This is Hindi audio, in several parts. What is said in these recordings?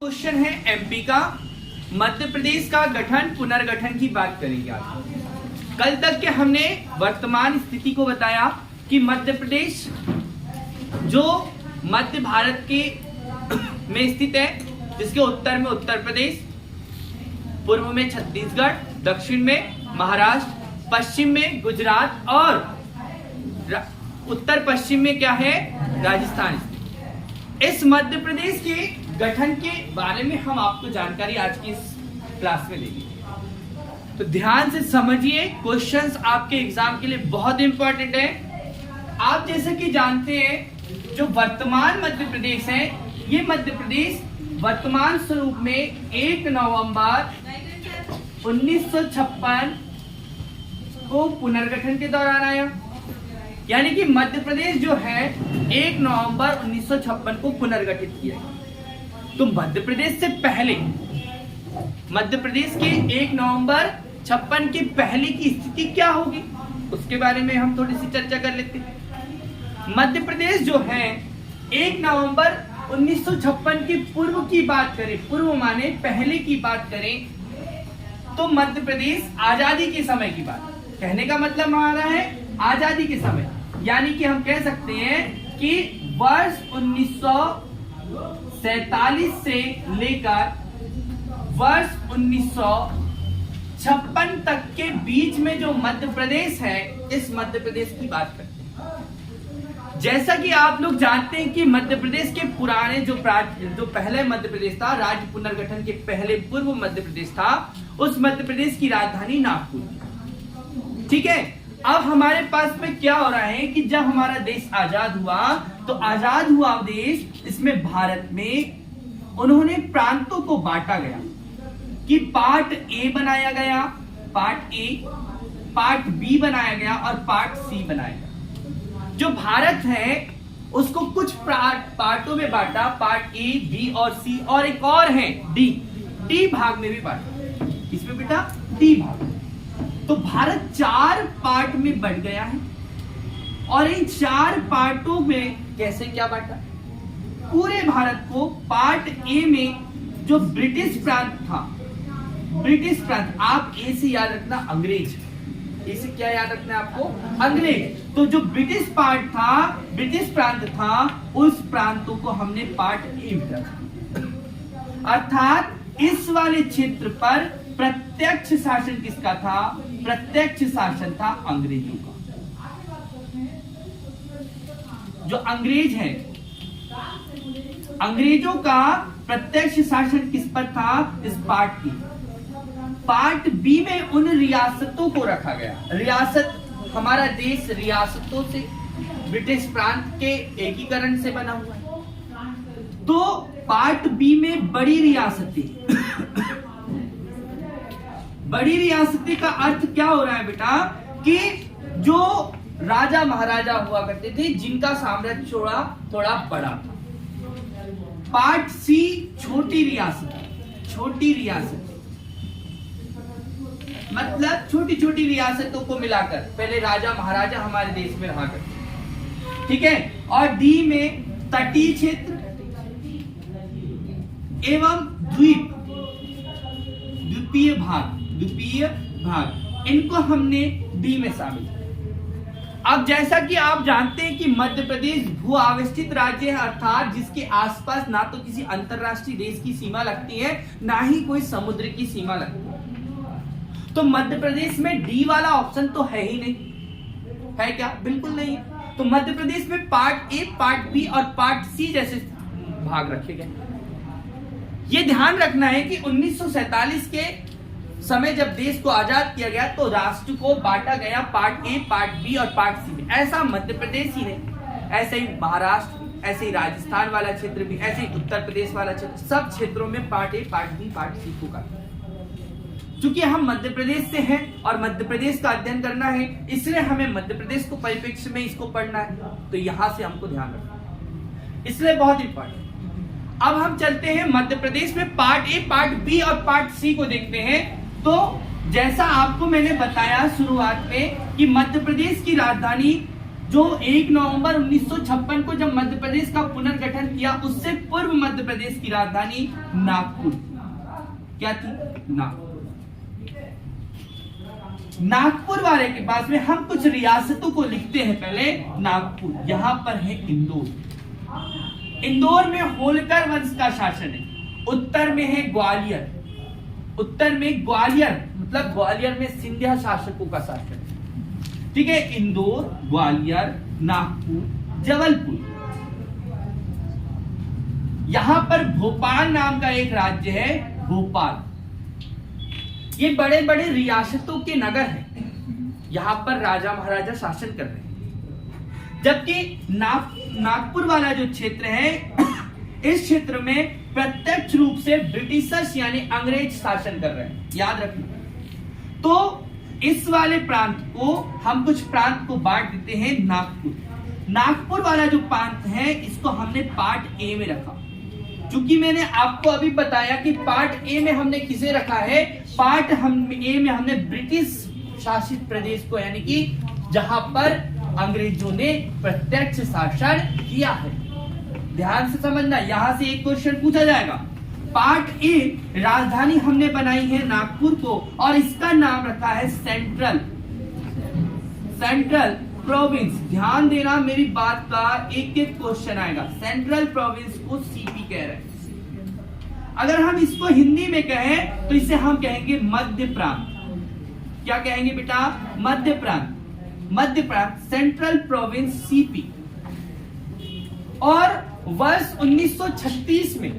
क्वेश्चन है एमपी का। मध्य प्रदेश का गठन पुनर्गठन की बात करेंगे आज। कल तक के हमने वर्तमान स्थिति को बताया कि मध्य प्रदेश जो मध्य भारत के में स्थित है, जिसके उत्तर में उत्तर प्रदेश, पूर्व में छत्तीसगढ़, दक्षिण में महाराष्ट्र, पश्चिम में गुजरात और उत्तर पश्चिम में क्या है, राजस्थान। इस मध्य प्रदेश के गठन के बारे में हम आपको जानकारी आज की इस क्लास में देंगे, तो ध्यान से समझिए। क्वेश्चंस आपके एग्जाम के लिए बहुत इंपॉर्टेंट है। आप जैसे कि जानते हैं, जो वर्तमान मध्य प्रदेश है, ये मध्य प्रदेश वर्तमान स्वरूप में 1 नवंबर 1956 को पुनर्गठन के दौरान आया। यानी कि मध्य प्रदेश जो है 1 नवंबर 1956 को पुनर्गठित किया। तो मध्य प्रदेश से पहले, मध्य प्रदेश के 1 नवंबर 56 के पहले की स्थिति क्या होगी, उसके बारे में हम थोड़ी सी चर्चा कर लेते हैं। मध्य प्रदेश जो है 1 नवंबर 1956 के पूर्व की बात करें, पूर्व माने पहले की बात करें, तो मध्य प्रदेश आजादी के समय की बात। कहने का मतलब हमारा है आजादी के समय, यानी कि हम कह सकते हैं कि वर्ष 1947 से लेकर वर्ष 1956 तक के बीच में जो मध्य प्रदेश है, इस मध्य प्रदेश की बात करते हैं। जैसा कि आप लोग जानते हैं कि मध्य प्रदेश के पुराने जो पहले मध्य प्रदेश था, राज्य पुनर्गठन के पहले पूर्व मध्य प्रदेश था, उस मध्य प्रदेश की राजधानी नागपुर। ठीक है। अब हमारे पास में क्या हो रहा है कि जब हमारा देश आजाद हुआ, तो आजाद हुआ देश, इसमें भारत में उन्होंने प्रांतों को बांटा गया कि पार्ट ए बनाया गया, पार्ट ए, पार्ट बी बनाया गया और पार्ट सी बनाया गया। जो भारत है उसको कुछ पार्टों में बांटा, पार्ट ए, बी और सी, और एक और है डी भाग में भी बांटा। इसमें बेटा डी भाग। तो भारत 4 पार्ट में बढ़ गया है, और इन 4 पार्टों में कैसे क्या बांटा, पूरे भारत को पार्ट ए में जो ब्रिटिश प्रांत था, ब्रिटिश प्रांत, आप ए से याद रखना अंग्रेज, ए से क्या याद रखना है आपको, अंग्रेज। तो जो ब्रिटिश पार्ट था, ब्रिटिश प्रांत था, उस प्रांतों को हमने पार्ट ए में रखा। अर्थात इस वाले क्षेत्र पर प्रत्यक्ष शासन किसका था, प्रत्यक्ष शासन था अंग्रेजों का। जो अंग्रेज है, अंग्रेजों का प्रत्यक्ष शासन किस पर था, इस पार्ट की। पार्ट बी में उन रियासतों को रखा गया। रियासत, हमारा देश रियासतों से, ब्रिटिश प्रांत के एकीकरण से बना हुआ है। तो पार्ट बी में बड़ी रियासतें, बड़ी रियासती का अर्थ क्या हो रहा है बेटा, कि जो राजा महाराजा हुआ करते थे, जिनका साम्राज्य थोड़ा बड़ा था। पार्ट सी छोटी रियासत, छोटी रियासत मतलब छोटी छोटी रियासतों को मिलाकर, पहले राजा महाराजा हमारे देश में रहा करते, ठीक है। और डी में तटीय क्षेत्र एवं द्वीपीय भाग, इनको हमने डी में शामिल किया। अब जैसा कि आप जानते हैं कि मध्य प्रदेश भू आवस्थित राज्य है, अर्थात जिसके आसपास ना तो किसी अंतरराष्ट्रीय देश की सीमा लगती है, ना ही कोई समुद्र की सीमा लगती है। तो मध्य प्रदेश में डी वाला ऑप्शन तो है ही नहीं, है क्या, बिल्कुल नहीं है। तो मध्य प्रदेश में पार्ट ए, पार्ट बी और पार्ट सी जैसे भाग रखे गए। यह ध्यान रखना है कि 1947 के समय जब देश को आजाद किया गया, तो राष्ट्र को बांटा गया पार्ट ए, पार्ट बी और पार्ट सी में। ऐसा मध्य प्रदेश ही नहीं, ऐसे ही महाराष्ट्र, ऐसे ही राजस्थान वाला क्षेत्र भी, ऐसे ही उत्तर प्रदेश वाला क्षेत्र, सब क्षेत्रों में part A, part B, part C को करना। चूंकि हम मध्य प्रदेश से हैं और मध्य प्रदेश का अध्ययन करना है, इसलिए हमें मध्य प्रदेश को परिप्रेक्ष्य में इसको पढ़ना है, तो यहां से हमको ध्यान रखना है, इसलिए बहुत इंपॉर्टेंट। अब हम चलते हैं मध्य प्रदेश में पार्ट ए, पार्ट बी और पार्ट सी को देखते हैं। तो जैसा आपको मैंने बताया शुरुआत में कि मध्य प्रदेश की राजधानी जो 1 नवंबर 1956 को जब मध्य प्रदेश का पुनर्गठन किया, उससे पूर्व मध्य प्रदेश की राजधानी नागपुर क्या थी? नागपुर। नागपुर वाले के पास में हम कुछ रियासतों को लिखते हैं। पहले नागपुर, यहां पर है इंदौर। इंदौर में होलकर वंश का शासन है। उत्तर में है ग्वालियर। उत्तर में ग्वालियर मतलब ग्वालियर में सिंधिया शासकों का शासन है। ठीक है, इंदौर, ग्वालियर, नागपुर, जबलपुर। यहां पर भोपाल नाम का एक राज्य है, भोपाल। ये बड़े बड़े रियासतों के नगर हैं। यहां पर राजा महाराजा शासन कर रहे हैं। जबकि नागपुर वाला जो क्षेत्र है, इस क्षेत्र में प्रत्यक्ष रूप से ब्रिटिशर्स यानी अंग्रेज शासन कर रहे हैं, याद रखना। तो इस वाले प्रांत को हम कुछ प्रांत को बांट देते हैं। नागपुर वाला जो प्रांत है, इसको हमने पार्ट ए में रखा। क्योंकि मैंने आपको अभी बताया कि पार्ट ए में हमने किसे रखा है, पार्ट ए में हमने ब्रिटिश शासित प्रदेश को, यानी कि जहां पर अंग्रेजों ने प्रत्यक्ष शासन किया है। ध्यान से समझना, यहां से एक क्वेश्चन पूछा जाएगा। पार्ट ए राजधानी हमने बनाई है नागपुर को, और इसका नाम रखा है सेंट्रल प्रोविंस। ध्यान देना मेरी बात का, एक एक क्वेश्चन आएगा। सेंट्रल प्रोविंस को सीपी कह रहे हैं। अगर हम इसको हिंदी में कहें तो इसे हम कहेंगे मध्य प्रांत। क्या कहेंगे बेटा? मध्य प्रांत। मध्य प्रांत, सेंट्रल प्रोविंस, सीपी। और वर्ष 1936 में,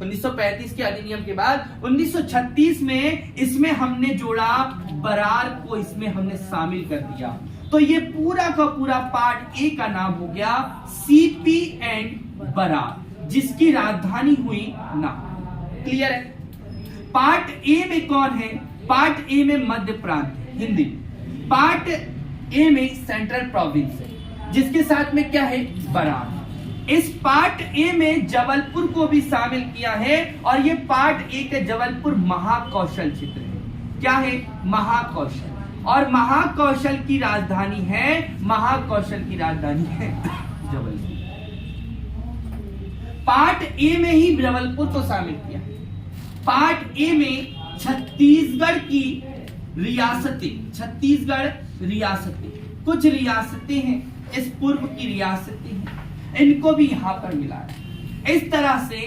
1935 के अधिनियम के बाद 1936 में इसमें हमने जोड़ा बरार को, इसमें हमने शामिल कर दिया। तो ये पूरा का पूरा पार्ट ए का नाम हो गया सीपी एंड बरार, जिसकी राजधानी हुई नागपुर। क्लियर है? पार्ट ए में कौन है? पार्ट ए में मध्य प्रांत, हिंदी। पार्ट ए में सेंट्रल प्रोविंस है, जिसके साथ में क्या है? बरार। इस पार्ट ए में जबलपुर को भी शामिल किया है, और ये पार्ट ए के जबलपुर महाकौशल क्षेत्र है। क्या है? महाकौशल। और महाकौशल की राजधानी है, महाकौशल की राजधानी है जबलपुर। पार्ट ए में ही जबलपुर को शामिल किया। पार्ट ए में छत्तीसगढ़ की रियासतें, छत्तीसगढ़ रियासतें, कुछ रियासतें हैं, इस पूर्व की रियासतें हैं, इनको भी यहां पर मिला है। इस तरह से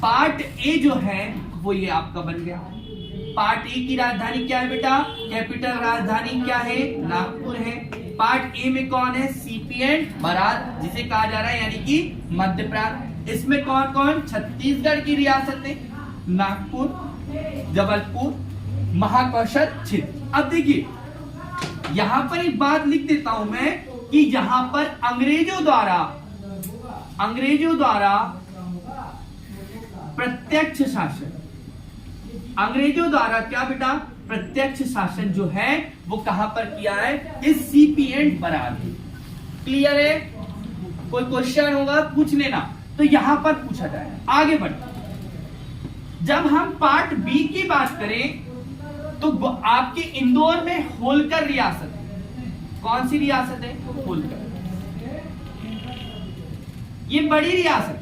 पार्ट ए जो है वो ये आपका बन गया। पार्ट ए की राजधानी क्या है बेटा? कैपिटल राजधानी क्या है? नागपुर है। पार्ट ए में कौन है? सीपी एंड बरार, जिसे कहा जा रहा है, यानी कि मध्य प्रांत। इसमें कौन कौन? छत्तीसगढ़ की रियासतें, नागपुर, जबलपुर, महाकौशल क्षेत्र। अब देखिए, यहां पर एक बात लिख देता हूं मैं कि यहां पर अंग्रेजों द्वारा प्रत्यक्ष शासन, अंग्रेजों द्वारा क्या बेटा? प्रत्यक्ष शासन जो है वो कहां पर किया है? इस सीपी एंड बरार। क्लियर है? कोई क्वेश्चन होगा पूछ लेना, तो यहां पर पूछा जाए। आगे बढ़ते, जब हम पार्ट बी की बात करें तो आपके इंदौर में होलकर रियासत है। कौन सी रियासत है? होलकर। ये बड़ी रियासत।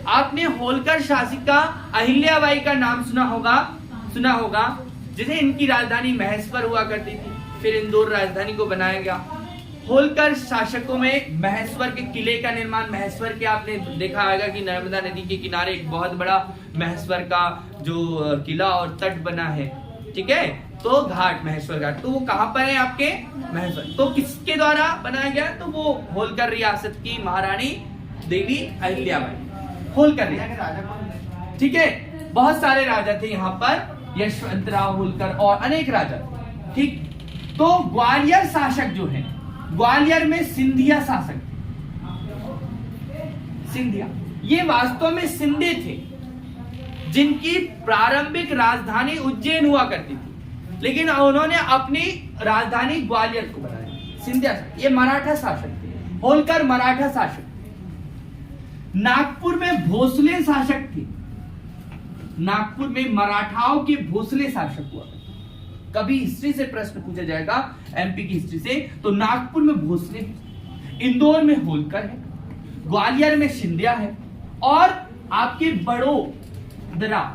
आपने होलकर शासिका अहिल्याबाई का नाम सुना होगा, जिसे इनकी राजधानी महेश्वर हुआ करती थी, फिर इंदौर राजधानी को बनाया गया। होलकर शासकों में महेश्वर के किले का निर्माण, महेश्वर के आपने देखा होगा कि नर्मदा नदी के किनारे एक बहुत बड़ा महेश्वर का जो किला और तट बना है, ठीक है, तो घाट, महेश्वर घाट, तो वो कहां पर है? आपके महेश्वर। तो किसके द्वारा बनाया गया? तो वो होलकर रियासत की महारानी देवी अहिल्याबाई, होलकर रियासत। ठीक है, बहुत सारे राजा थे यहाँ पर, यशवंतराव होलकर और अनेक राजा थे। ठीक, तो ग्वालियर शासक जो है, ग्वालियर में सिंधिया शासक, सिंधिया, ये वास्तव में सिंधे थे, जिनकी प्रारंभिक राजधानी उज्जैन हुआ करती थी, लेकिन उन्होंने अपनी राजधानी ग्वालियर को बनाया। सिंधिया, ये मराठा शासक थे। होलकर मराठा शासक। नागपुर में भोसले शासक थे। नागपुर में मराठाओं के भोसले शासक हुआ। कभी हिस्ट्री से प्रश्न पूछा जाएगा, एमपी की हिस्ट्री से, तो नागपुर में भोसले है, इंदौर में होलकर है, ग्वालियर में सिंधिया है, और आपके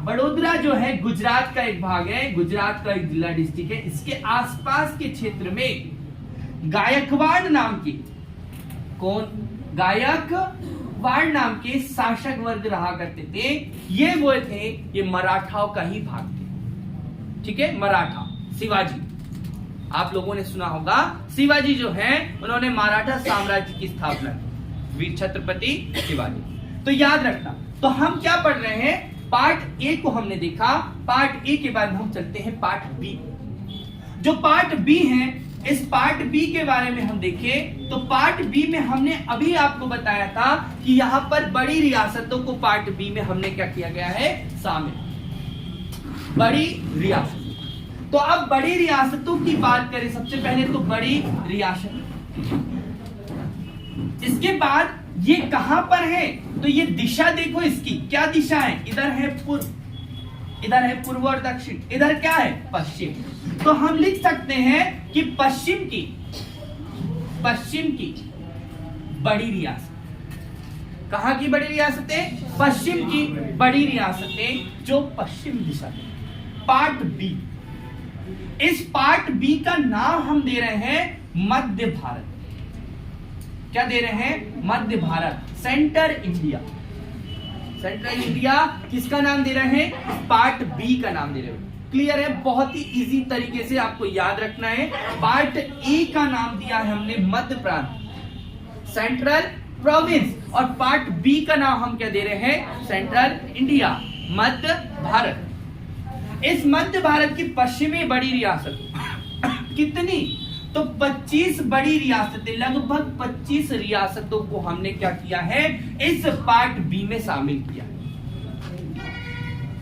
बड़ोदरा जो है गुजरात का एक भाग है, गुजरात का एक जिला डिस्ट्रिक्ट है, इसके आसपास के क्षेत्र में गायकवाड़ नाम के गायकवाड़ नाम के शासक वर्ग रहा करते थे। ये मराठाओं का ही भाग थे। ठीक है, मराठा, शिवाजी, आप लोगों ने सुना होगा, शिवाजी जो है उन्होंने मराठा साम्राज्य की स्थापना की, वीर छत्रपति शिवाजी। तो याद रखना, तो हम क्या पढ़ रहे हैं, पार्ट ए को हमने देखा, पार्ट ए के बाद हम चलते हैं पार्ट बी। जो पार्ट बी है, इस पार्ट बी के बारे में हम देखें तो पार्ट बी में हमने अभी आपको बताया था कि यहां पर बड़ी रियासतों को पार्ट बी में हमने क्या किया गया है, शामिल, बड़ी रियासत। तो अब बड़ी रियासतों की बात करें, सबसे पहले तो बड़ी रियासत, इसके बाद ये कहां पर है, तो ये दिशा देखो इसकी, क्या दिशा है, इधर है पूर्व, इधर है पूर्व और दक्षिण, इधर क्या है, पश्चिम। तो हम लिख सकते हैं कि पश्चिम की बड़ी रियासत, कहां की बड़ी रियासतें, पश्चिम की बड़ी रियासतें जो पश्चिम दिशा में। पार्ट बी, इस पार्ट बी का नाम हम दे रहे हैं मध्य भारत। क्या दे रहे हैं, मध्य Bharat, central India. Central India किसका नाम दे रहे हैं, पार्ट बी का नाम दे रहे हैं। क्लियर है, बहुत ही इजी तरीके से आपको याद रखना है। पार्ट ए का नाम दिया है हमने मध्य प्रांत, सेंट्रल प्रोविंस, और पार्ट बी का नाम हम क्या दे रहे हैं, सेंट्रल इंडिया, मध्य भारत। इस मध्य भारत की पश्चिमी बड़ी रियासत कितनी, तो 25 बड़ी रियासतें, लगभग 25 रियासतों को हमने क्या किया है, इस पार्ट बी में शामिल किया।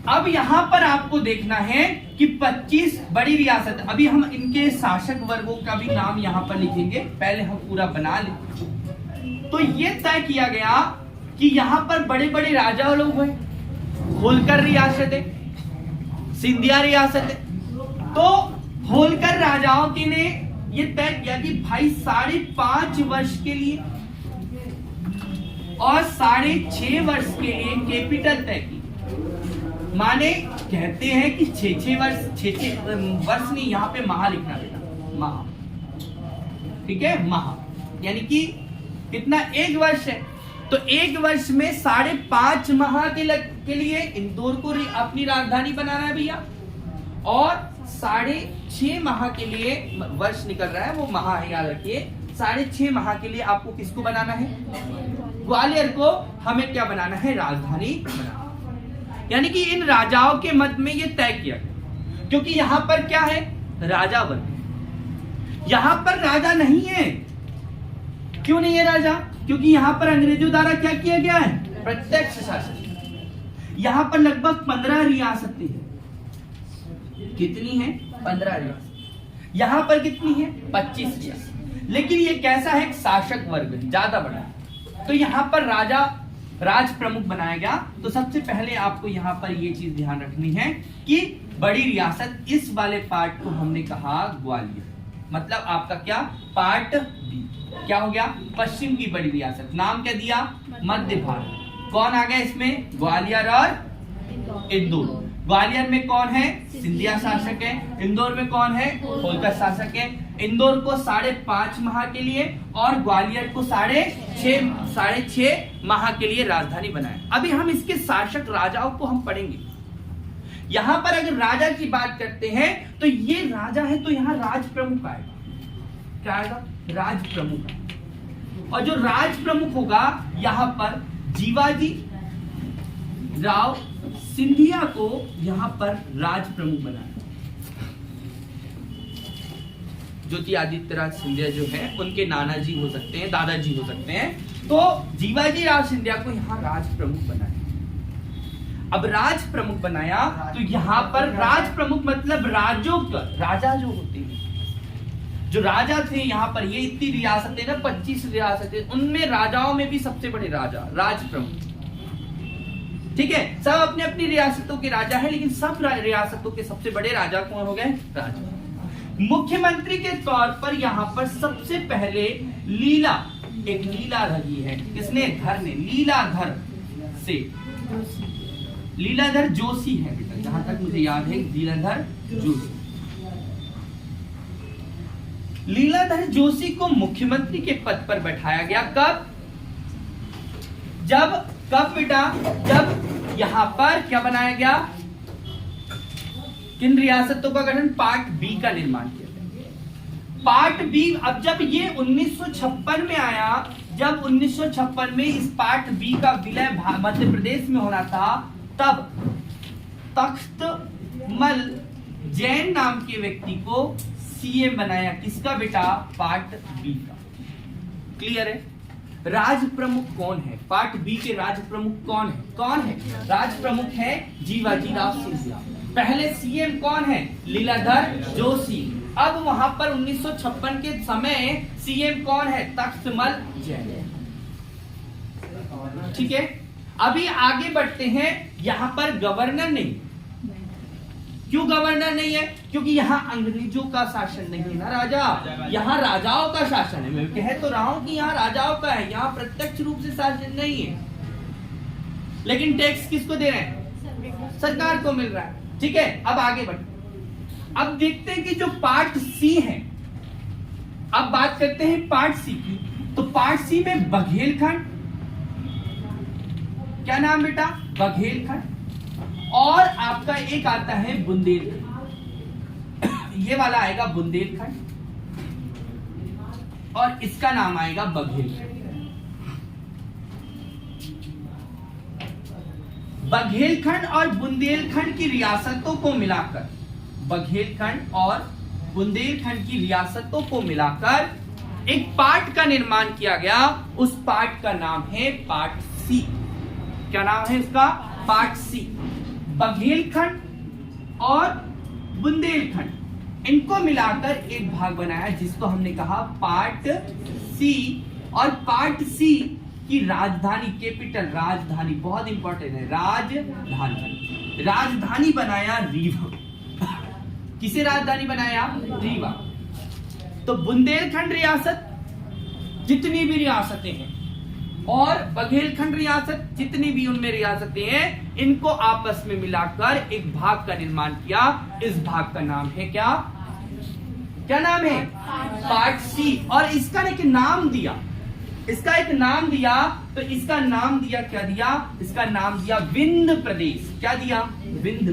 अब यहां पर आपको देखना है कि 25 बड़ी रियासत, अभी हम इनके शासक वर्गों का भी नाम यहां पर लिखेंगे, पहले हम पूरा बना लेते। तो ये तय किया गया कि यहां पर बड़े बड़े राजा लोग हुए, होलकर रियासत है, सिंधिया रियासत है। तो होलकर राजाओं के ने ये तय किया कि भाई 5.5 वर्ष के लिए और 6.5 वर्ष के लिए कैपिटल तय की। माने कहते हैं कि 6 वर्ष नहीं, यहां पे माह लिखना बेटा, माह, ठीक है, माह, यानी कि कितना, 1 वर्ष है, तो 1 वर्ष में 5.5 माह के लिए इंदौर को अपनी राजधानी बनाना है भैया, और 6.5 माह के लिए, वर्ष निकल रहा है वो माह है, याद रखिए, 6.5 माह के लिए आपको किसको बनाना है, ग्वालियर को हमें क्या बनाना है, राजधानी बनाना। यानी कि इन राजाओं के मत में ये तय किया, क्योंकि यहां पर क्या है, राजा वर्ग, यहां पर राजा नहीं है। क्यों नहीं है राजा, क्योंकि यहां पर अंग्रेजों द्वारा क्या किया गया है, प्रत्यक्ष शासन। यहां पर लगभग 15 रियासतें हैं, कितनी है, 15 रियासत। यहां पर कितनी है, 25 रियासत। लेकिन ये कैसा है, शासक वर्ग ज्यादा बड़ा है, तो यहां पर राज प्रमुख बनाया गया। तो सबसे पहले आपको यहां पर ये चीज ध्यान रखनी है कि बड़ी रियासत, इस वाले पार्ट को हमने कहा ग्वालियर, मतलब आपका क्या, पार्ट बी क्या हो गया, पश्चिम की बड़ी रियासत। नाम क्या दिया, मध्य भारत। कौन आ गया इसमें, ग्वालियर और इंदौर। ग्वालियर में कौन है, सिंधिया शासक है, इंदौर में कौन है, होलकर शासक है। इंदौर को 5.5 माह के लिए और ग्वालियर को 6.5 माह के लिए राजधानी बनाया। अभी हम इसके शासक राजाओं को हम पढ़ेंगे। यहां पर अगर राजा की बात करते हैं तो ये राजा है, तो यहां राज प्रमुख आएगा, क्या आएगा, राज प्रमुख। और जो राज प्रमुख होगा, यहां पर जीवाजी राव सिंधिया को यहां पर राज प्रमुख बनाया। ज्योतिरादित्य सिंधिया जो है, उनके नाना जी हो सकते हैं, दादाजी हो सकते हैं। तो जीवाजी राव सिंधिया को यहां राज प्रमुख बनाया। अब राज प्रमुख बनाया तो यहां पर राज प्रमुख मतलब राजा जो होते हैं, जो राजा थे यहां पर, ये इतनी रियासतें ना, 25 रियासतें, उनमें राजाओं में भी सबसे बड़े राजा राज प्रमुख। ठीक है, सब अपने अपनी रियासतों के राजा है, लेकिन सब रियासतों के सबसे बड़े राजा कौन हो गए, राजा। मुख्यमंत्री के तौर पर यहां पर सबसे पहले एक लीला रही है। किसने? धर ने। लीलाधर जोशी है बेटा, जहां तक मुझे याद है लीलाधर जोशी। लीलाधर जोशी को मुख्यमंत्री के पद पर बैठाया गया। कब बेटा? जब यहां पर क्या बनाया गया? किन रियासतों का गठन? पार्ट बी का निर्माण किया गया। Part B. अब जब ये 1956 में आया, जब 1956 में इस पार्ट बी का विलय मध्य प्रदेश में होना था, तब तख्तमल जैन नाम के व्यक्ति को सीएम बनाया। किसका बेटा? पार्ट बी का। क्लियर है? राज प्रमुख कौन है? पार्ट बी के राज प्रमुख कौन है? राज प्रमुख है जीवाजीराव सिंधिया। पहले सीएम कौन है? लीलाधर जोशी। अब वहां पर 1956 के समय सीएम कौन है? तख्तमल जैन। ठीक है, अभी आगे बढ़ते हैं। यहां पर गवर्नर नहीं। क्यों गवर्नर नहीं है? क्योंकि यहाँ अंग्रेजों का शासन नहीं है ना राजा, यहाँ राजाओं का शासन है। मैं कह तो रहा हूं कि यहाँ राजाओं का है, यहाँ प्रत्यक्ष रूप से शासन नहीं है। लेकिन टैक्स किसको दे रहे हैं? सरकार को मिल रहा है। ठीक है, अब आगे बढ़ते। अब देखते हैं कि जो पार्ट सी है, अब बात करते हैं पार्ट सी की। तो पार्ट सी में बघेलखंड, क्या नाम बेटा? बघेलखंड। और आपका एक आता है बुंदेलखंड। ये वाला आएगा बुंदेलखंड और इसका नाम आएगा बघेलखंड। बघेलखंड और बुंदेलखंड की रियासतों को मिलाकर, बघेलखंड और बुंदेलखंड की रियासतों को मिलाकर एक पार्ट का निर्माण किया गया। उस पार्ट का नाम है पार्ट सी। क्या नाम है इसका? पार्ट सी। बघेलखंड और बुंदेलखंड, इनको मिलाकर एक भाग बनाया जिसको हमने कहा पार्ट सी। और पार्ट सी की राजधानी, कैपिटल, राजधानी बहुत इंपॉर्टेंट है, राजधानी बनाया रीवा। किसे राजधानी बनाया? रीवा। तो बुंदेलखंड रियासत, जितनी भी रियासतें हैं, और बघेलखंड रियासत, जितनी भी उनमें रियासतें हैं, इनको आपस में मिलाकर एक भाग का निर्माण किया। इस भाग का नाम है क्या नाम है? Part C. और इसका एक नाम दिया, तो इसका नाम दिया, क्या दिया? इसका नाम दिया विंध्य प्रदेश। क्या दिया? विंध्य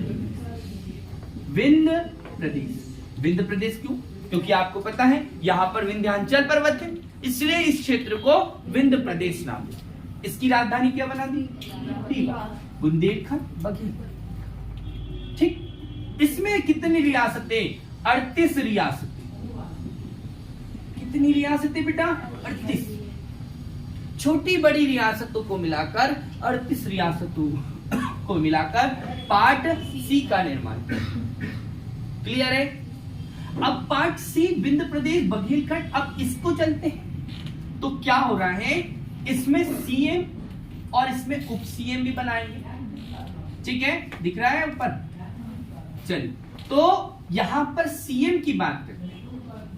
प्रदेश। विंध्य प्रदेश क्यों? क्योंकि आपको पता है यहां पर विंध्याचल पर्वत है, इसलिए इस क्षेत्र को विंध्य प्रदेश नाम दिया। इसकी राजधानी क्या बना दी? बुंदेलखंड, बघेलखंड। ठीक, इसमें कितनी रियासतें? 38 रियासतें। कितनी रियासतें बेटा? 38। छोटी बड़ी रियासतों को मिलाकर 38 रियासतों को मिलाकर पार्ट सी का निर्माण किया। क्लियर है? अब पार्ट सी, विंध्य प्रदेश, बघेलखंड। अब इसको चलते हैं तो क्या हो रहा है, इसमें सीएम और इसमें उप सीएम भी बनाएंगे। ठीक है, दिख रहा है ऊपर? चलिए, तो यहां पर सीएम की बात करते हैं,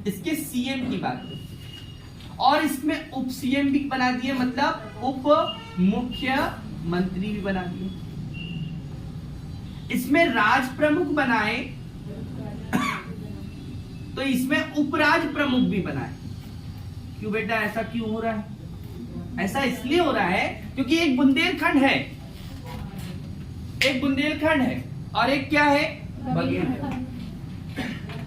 इसके सीएम की बात करते हैं, और इसमें उप सीएम भी बना दिए, मतलब उप मुख्यमंत्री भी बना दिए। इसमें राज प्रमुख बनाए तो इसमें उपराज प्रमुख भी बनाए। क्यों बेटा, ऐसा क्यों हो रहा है? ऐसा इसलिए हो रहा है क्योंकि एक बुंदेलखंड है और एक क्या है? बघेलखंड।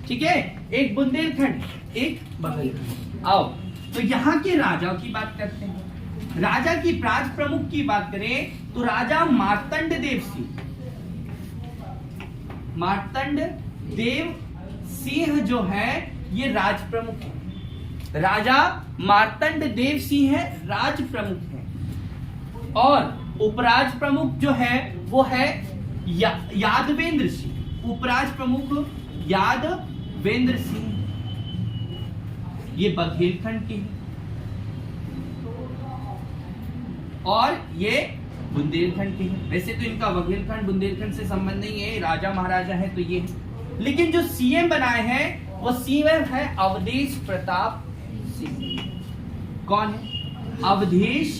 ठीक है, एक बुंदेलखंड, एक बघेलखंड। आओ, तो यहाँ के राजाओं की बात करते हैं। राजा की राज प्रमुख की बात करें तो राजा मार्तंड देव सिंह जो है ये राज प्रमुख है। राजा मार्तंड देव सिंह है, राज प्रमुख है। और उपराज प्रमुख जो है वो है यादवेंद्र सिंह। उपराज प्रमुख यादवेंद्र सिंह, ये बघेलखंड के हैं और ये बुंदेलखंड के हैं। वैसे तो इनका बघेलखंड बुंदेलखंड से संबंध नहीं है, राजा महाराजा है तो ये है। लेकिन जो सीएम बनाए हैं वो सीएम है अवधेश प्रताप सिंह। कौन है? अवधेश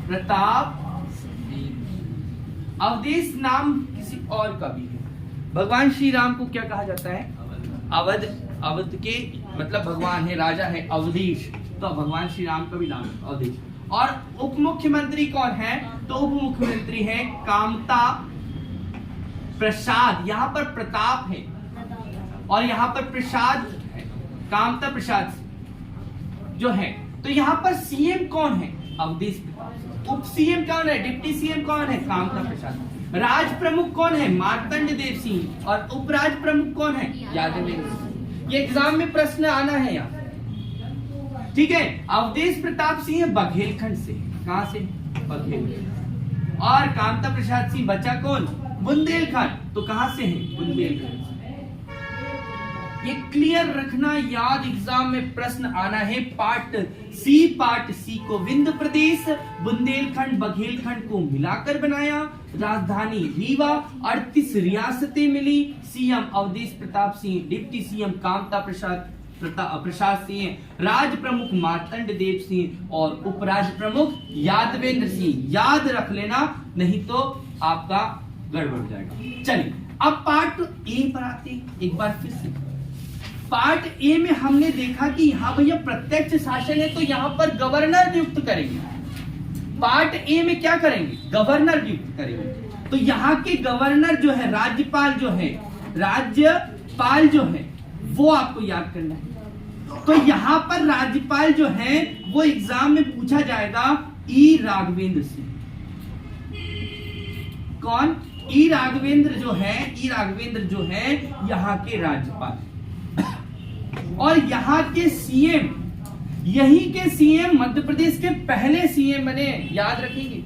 प्रताप। अवधेश नाम किसी और का भी है। भगवान श्री राम को क्या कहा जाता है? अवध के मतलब भगवान है, राजा है अवधेश, तो भगवान श्री राम का भी नाम है अवधेश। और उप मुख्यमंत्री कौन है? तो उप मुख्यमंत्री है कामता प्रसाद। यहाँ पर प्रताप है और यहाँ पर प्रसाद है, कामता प्रसाद जो है। तो यहाँ पर सीएम कौन है? अवधेश प्रताप। उप सीएम कौन है? डिप्टी सीएम कौन है? कामता प्रसाद। राज प्रमुख कौन है? मार्तंड देव सिंह। और उपराज प्रमुख कौन है? यादवेंद्र सिंह। ये एग्जाम में प्रश्न आना है यहाँ, ठीक है। अवधेश प्रताप सिंह बघेलखंड से। कहां से? बघेलखंड। और कामता प्रसाद सिंह बचा कौन? बुंदेलखंड। तो कहां से है? बुंदेलखंड। ये क्लियर रखना, याद एग्जाम में प्रश्न आना है। पार्ट सी को विंध्य प्रदेश बुंदेलखंड बघेलखंड को मिलाकर बनाया। राजधानी रीवा, 38 रियासतें मिली। CM Awadhesh Pratap Singh, deputy CM Kamta Prasad Singh, राज प्रमुख मार्तंड देव सिंह और उपराज प्रमुख यादवेंद्र सिंह। याद रख लेना, नहीं तो आपका गड़बड़ जाएगा। चलिए अब पार्ट ए पर आते एक बार फिर से। पार्ट ए में हमने देखा कि यहाँ भैया प्रत्यक्ष शासन है, तो यहाँ पर गवर्नर नियुक्त करेंगे। पार्ट ए में क्या करेंगे? गवर्नर नियुक्त करेंगे। तो यहाँ के गवर्नर जो है, राज्यपाल जो है, राज्यपाल जो है वो आपको याद करना है। तो यहाँ पर राज्यपाल जो है वो एग्जाम में पूछा जाएगा ई राघवेंद्र सिंह। कौन? ई राघवेंद्र जो है यहाँ के राज्यपाल। और यहाँ के सीएम, यही के सीएम मध्य प्रदेश के पहले सीएम बने, याद रखेंगे।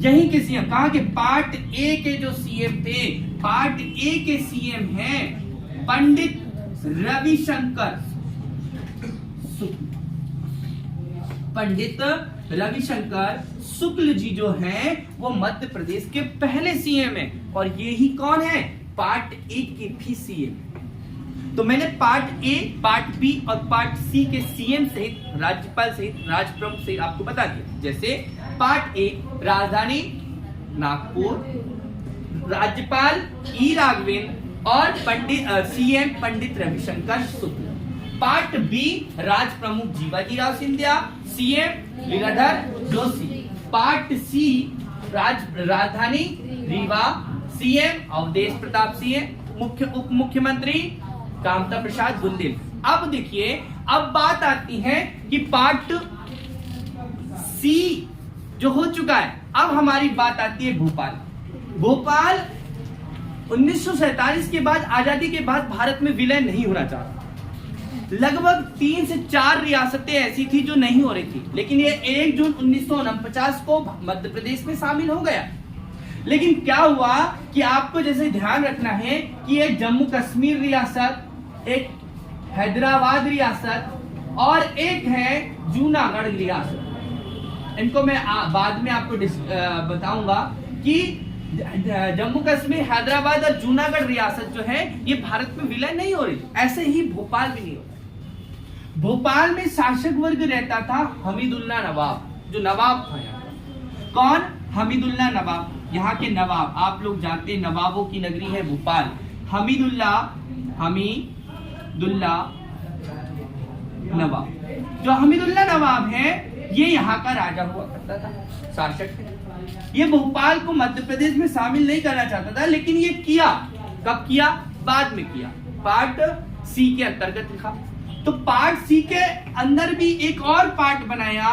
यही के सीएम, कहा के पार्ट ए के जो सीएम थे, पार्ट ए के सीएम हैं पंडित रविशंकर शुक्ल। पंडित रविशंकर शुक्ल जी जो हैं वो मध्य प्रदेश के पहले सीएम हैं। और ये ही कौन है? पार्ट ए के भी सीएम। तो मैंने पार्ट ए, पार्ट बी और पार्ट सी के सीएम सहित, राज्यपाल सहित, राज प्रमुख सहित आपको बता दिया। जैसे पार्ट ए राजधानी नागपुर, राज्यपाल ई राघवेंद्र और CM Pandit Ravishankar Shukla. Part B राज प्रमुख Jiwajirao Scindia, CM Leeladhar Joshi. Part C राजधानी रीवा, सीएम अवधेश प्रताप सिंह, उप मुख्यमंत्री कामता प्रसाद बुंदेल। अब देखिए, अब बात आती है कि पार्ट सी जो हो चुका है, अब हमारी बात आती है भोपाल। भोपाल 1947 के बाद, आजादी के बाद भारत में विलय नहीं होना चाहता। लगभग 3 से 4 रियासतें ऐसी थी जो नहीं हो रही थी, लेकिन ये 1 जून 1949 को मध्य प्रदेश में शामिल हो गया। लेकिन क्या हुआ कि आपको जैसे ध्यान रखना है कि एक जम्मू कश्मीर रियासत, एक हैदराबाद रियासत और एक है जूनागढ़ रियासत। इनको मैं बाद में आपको बताऊंगा कि जम्मू कश्मीर, हैदराबाद और जूनागढ़ रियासत जो है ये भारत में विलय नहीं हो रही। ऐसे ही भोपाल भी नहीं हो रहा। भोपाल में शासक वर्ग रहता था हमीदुल्ला नवाब, जो नवाब था यहाँ। कौन? हमीदुल्ला नवाब। यहाँ के नवाब आप लोग जानते हैं, नवाबों की नगरी है भोपाल। हमीदुल्ला नवाब, जो हमीदुल्ला नवाब है ये यहाँ का राजा हुआ करता था, शासक है। ये भोपाल को मध्य प्रदेश में शामिल नहीं करना चाहता था, लेकिन ये किया। कब किया? बाद में किया। पार्ट सी के अंतर्गत लिखा। तो पार्ट सी के अंदर भी एक और पार्ट बनाया,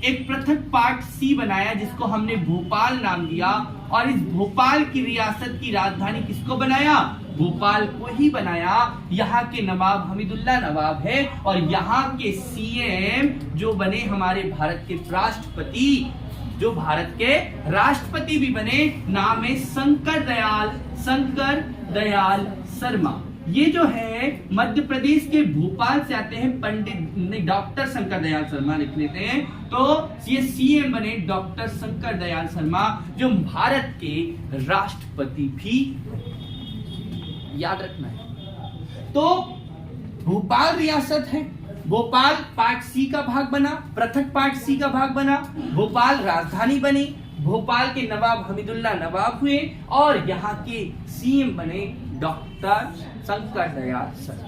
एक पृथक पार्ट सी बनाया, जिसको हमने भोपाल नाम दिया। और इस भोपाल की रियासत की राजधानी किसको बनाया? भोपाल को ही बनाया। यहाँ के नवाब हमीदुल्ला नवाब है। और यहाँ के सीएम जो बने हमारे भारत के राष्ट्रपति, जो भारत के राष्ट्रपति भी बने, नाम है शंकर दयाल शर्मा। ये जो है मध्य प्रदेश के भोपाल से आते हैं, पंडित डॉक्टर शंकर दयाल शर्मा लिख लेते हैं। तो ये सीएम बने डॉक्टर शंकर दयाल शर्मा, जो भारत के राष्ट्रपति भी, याद रखना है। तो भोपाल रियासत है, भोपाल पार्ट सी का भाग बना, पृथक पार्ट सी का भाग बना, भोपाल राजधानी बनी, भोपाल के नवाब हमीदुल्लाह नवाब हुए और यहाँ के सीएम बने डॉक्टर शंकर दयाल शर्मा।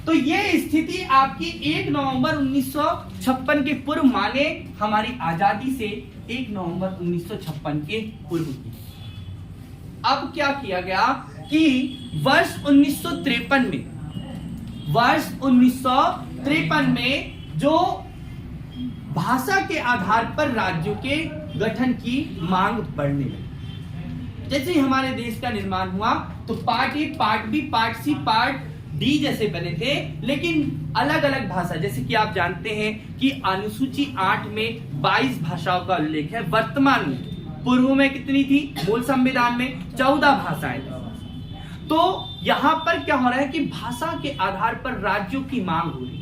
तो ये स्थिति आपकी 1 नवंबर 1956 के पूर्व माने हमारी आजादी से 1 नवंबर 1956 के पूर्व की। अब क्या किया गया कि वर्ष 1953 में जो भाषा के आधार पर राज्यों के गठन की मांग बढ़ने लगी। जैसे ही हमारे देश का निर्माण हुआ तो part A, part B, part C, part D जैसे बने थे, लेकिन अलग अलग भाषा, जैसे कि आप जानते हैं कि अनुसूची 8 में 22 भाषाओं का उल्लेख है वर्तमान में। पूर्व में कितनी थी? मूल संविधान में 14 भाषाएं थी। तो यहां पर क्या हो रहा है कि भाषा के आधार पर राज्यों की मांग हो रही है।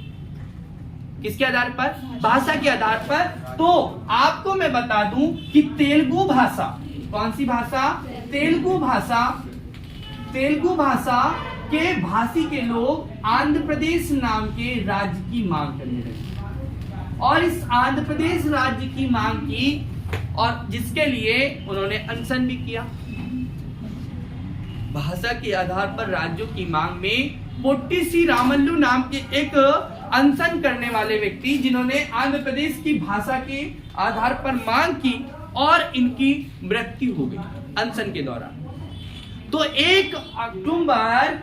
किसके आधार पर? भाषा के आधार पर। तो आपको मैं बता दूं कि तेलुगु भाषा, कौन सी भाषा? तेलुगु भाषा, तेलुगु भाषा के भाषी के लोग आंध्र प्रदेश नाम के राज्य की मांग करने लगे और इस आंध्र प्रदेश राज्य की मांग की और जिसके लिए उन्होंने अनशन भी किया। भाषा के आधार पर राज्यों की मांग में पोट्टी सी रामल्लू नाम के एक अनशन करने वाले व्यक्ति, जिन्होंने आंध्र प्रदेश की भाषा के आधार पर मांग की और इनकी मृत्यु हो गई अनशन के दौरान। तो 1 अक्टूबर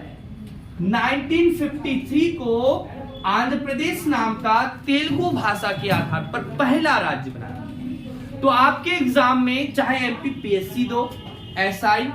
1953 को आंध्र प्रदेश नाम का तेलुगु भाषा के आधार पर पहला राज्य बना। तो आपके एग्जाम में चाहे एमपीपीएससी दो, एसआई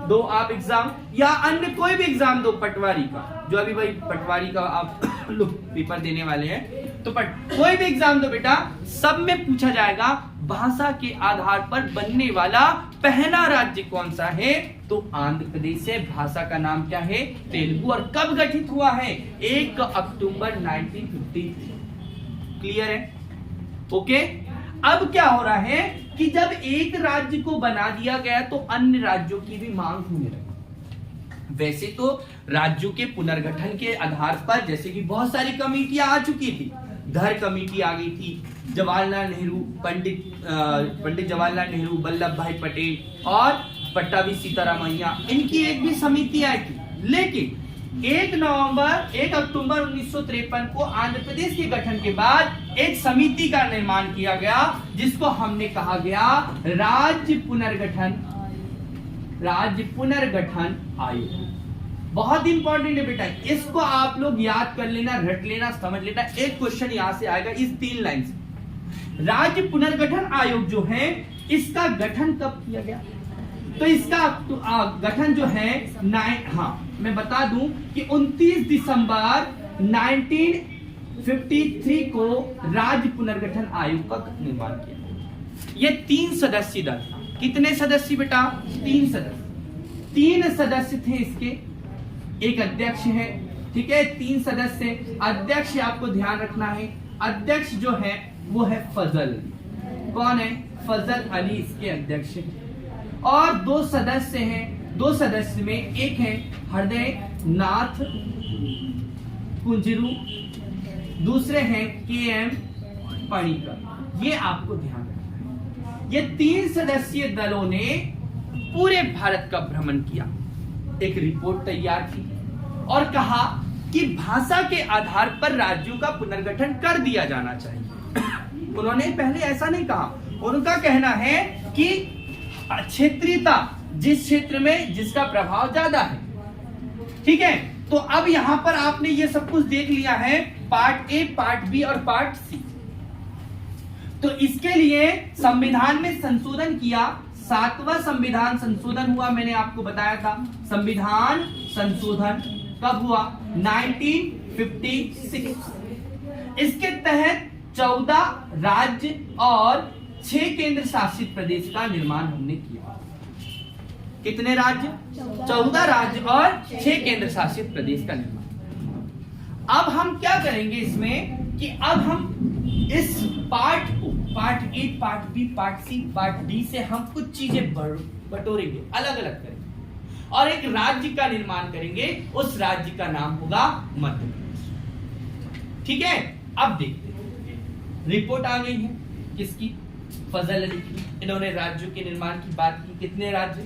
दो आप एग्जाम, या अन्य कोई भी एग्जाम दो, पटवारी का, जो अभी भाई पटवारी का आप लोग पेपर देने वाले हैं, तो कोई भी एग्जाम दो बेटा, सब में पूछा जाएगा भाषा के आधार पर बनने वाला पहला राज्य कौन सा है? तो आंध्र प्रदेश है। भाषा का नाम क्या है? तेलुगु। और कब गठित हुआ है? 1 अक्टूबर 1953। क्लियर है? ओके। अब क्या हो रहा है कि जब एक राज्य को बना दिया गया तो अन्य राज्यों की भी मांग होने लगी। वैसे तो राज्यों के पुनर्गठन के आधार पर जैसे कि बहुत सारी कमेटियां आ चुकी थी, घर कमेटी आ गई थी, जवाहरलाल नेहरू, पंडित जवाहरलाल नेहरू, वल्लभ भाई पटेल और पट्टाभी सीतारामैया, इनकी एक भी समिति आई थी। लेकिन 1 अक्टूबर 1953 को आंध्र प्रदेश के गठन के बाद एक समिति का निर्माण किया गया, जिसको हमने कहा गया राज्य पुनर्गठन आयोग। बहुत इंपॉर्टेंट है बेटा, इसको आप लोग याद कर लेना, रट लेना, समझ लेना। एक क्वेश्चन यहां से आएगा इस 3 लाइन से। राज्य पुनर्गठन आयोग जो है, इसका गठन कब किया गया? तो इसका गठन जो है मैं बता दूं कि 29 दिसंबर 1953 को राज्य पुनर्गठन आयोग का निर्माण किया। ये 3 सदस्यीय दल था। कितने सदस्य बेटा? 3 सदस्य। 3 सदस्य थे इसके, एक अध्यक्ष है, ठीक है, 3 सदस्य। अध्यक्ष आपको ध्यान रखना है, अध्यक्ष जो है वो है फजल। कौन है? फजल अली इसके अध्यक्ष है। और 2 सदस्य हैं। 2 सदस्य में एक है हृदय नाथ कुंजरू, दूसरे हैं KM पणिकर। ये आपको ध्यान रखना है। ये 3 सदस्यीय दलों ने पूरे भारत का भ्रमण किया, एक रिपोर्ट तैयार की और कहा कि भाषा के आधार पर राज्यों का पुनर्गठन कर दिया जाना चाहिए। उन्होंने पहले ऐसा नहीं कहा। उनका कहना है कि क्षेत्रीयता, जिस क्षेत्र में जिसका प्रभाव ज्यादा है, ठीक है। तो अब यहां पर आपने ये सब कुछ देख लिया है, पार्ट ए, पार्ट बी और पार्ट सी। तो इसके लिए संविधान में संशोधन किया। 7वां संविधान संशोधन हुआ, मैंने आपको बताया था। संविधान संशोधन कब हुआ? 1956। इसके तहत 14 राज्य और 6 केंद्र शासित प्रदेश का निर्माण हमने किया। कितने राज्य? 14 राज्य और 6 केंद्र शासित प्रदेश का निर्माण। अब हम क्या करेंगे इसमें कि अब हम इस पार्ट को, part A, part B, part C, part D से हम कुछ चीजें बटोरेंगे, अलग अलग करेंगे। और एक राज्य का निर्माण करेंगे, उस राज्य का नाम होगा मध्य प्रदेश। ठीक है, अब देखते हैं रिपोर्ट आ गई है किसकी, फजल अली की। इन्होंने राज्यों के निर्माण की बात की, कितने राज्य,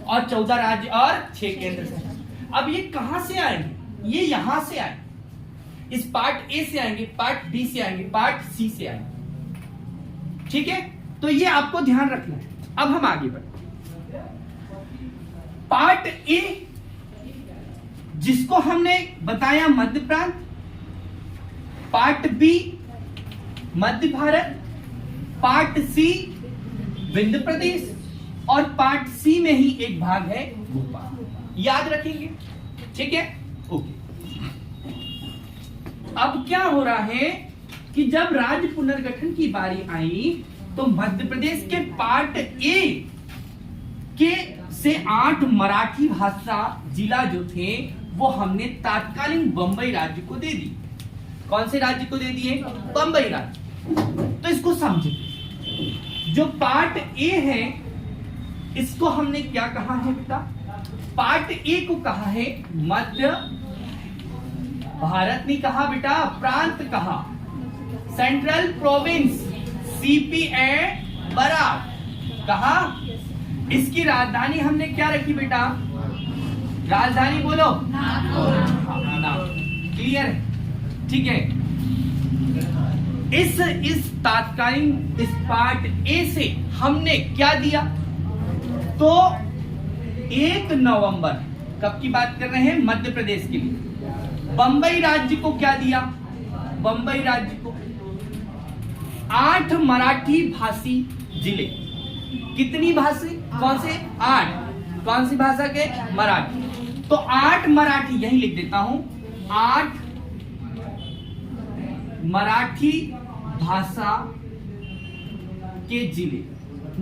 और 14 राज्य और 6 केंद्र शासित। अब ये कहां से आएंगे, ये यहां से आएंगे, इस पार्ट ए से आएंगे, पार्ट बी से आएंगे, पार्ट सी से आएंगे। ठीक है, तो ये आपको ध्यान रखना है। अब हम आगे बढ़ते, पार्ट ए जिसको हमने बताया मध्य प्रांत, पार्ट बी मध्य भारत, पार्ट सी विंध्य प्रदेश, और पार्ट सी में ही एक भाग है भोपाल। याद रखेंगे, ठीक है, ओके। अब क्या हो रहा है कि जब राज्य पुनर्गठन की बारी आई तो मध्य प्रदेश के पार्ट ए के से 8 मराठी भाषा जिला जो थे वो हमने तात्कालीन बंबई राज्य को दे दी। कौन से राज्य को दे दिए, बंबई राज्य। तो इसको समझे, जो पार्ट ए है इसको हमने क्या कहा है बेटा, पार्ट ए को कहा है मध्य भारत, नहीं कहा बेटा, प्रांत कहा, central province, CP and Berar कहा। इसकी राजधानी हमने क्या रखी बेटा, राजधानी बोलो, नागपुर। क्लियर है, ठीक है। इस तात्कालीन इस पार्ट ए से हमने क्या दिया, तो 1 नवंबर, कब की बात कर रहे हैं, मध्य प्रदेश के लिए, बंबई राज्य को क्या दिया, बंबई राज्य को 8 मराठी भाषी जिले। कितनी भाषी, कौन से, 8, कौन सी भाषा के, मराठी। तो 8 मराठी, यही लिख देता हूं, 8 मराठी भाषा के जिले।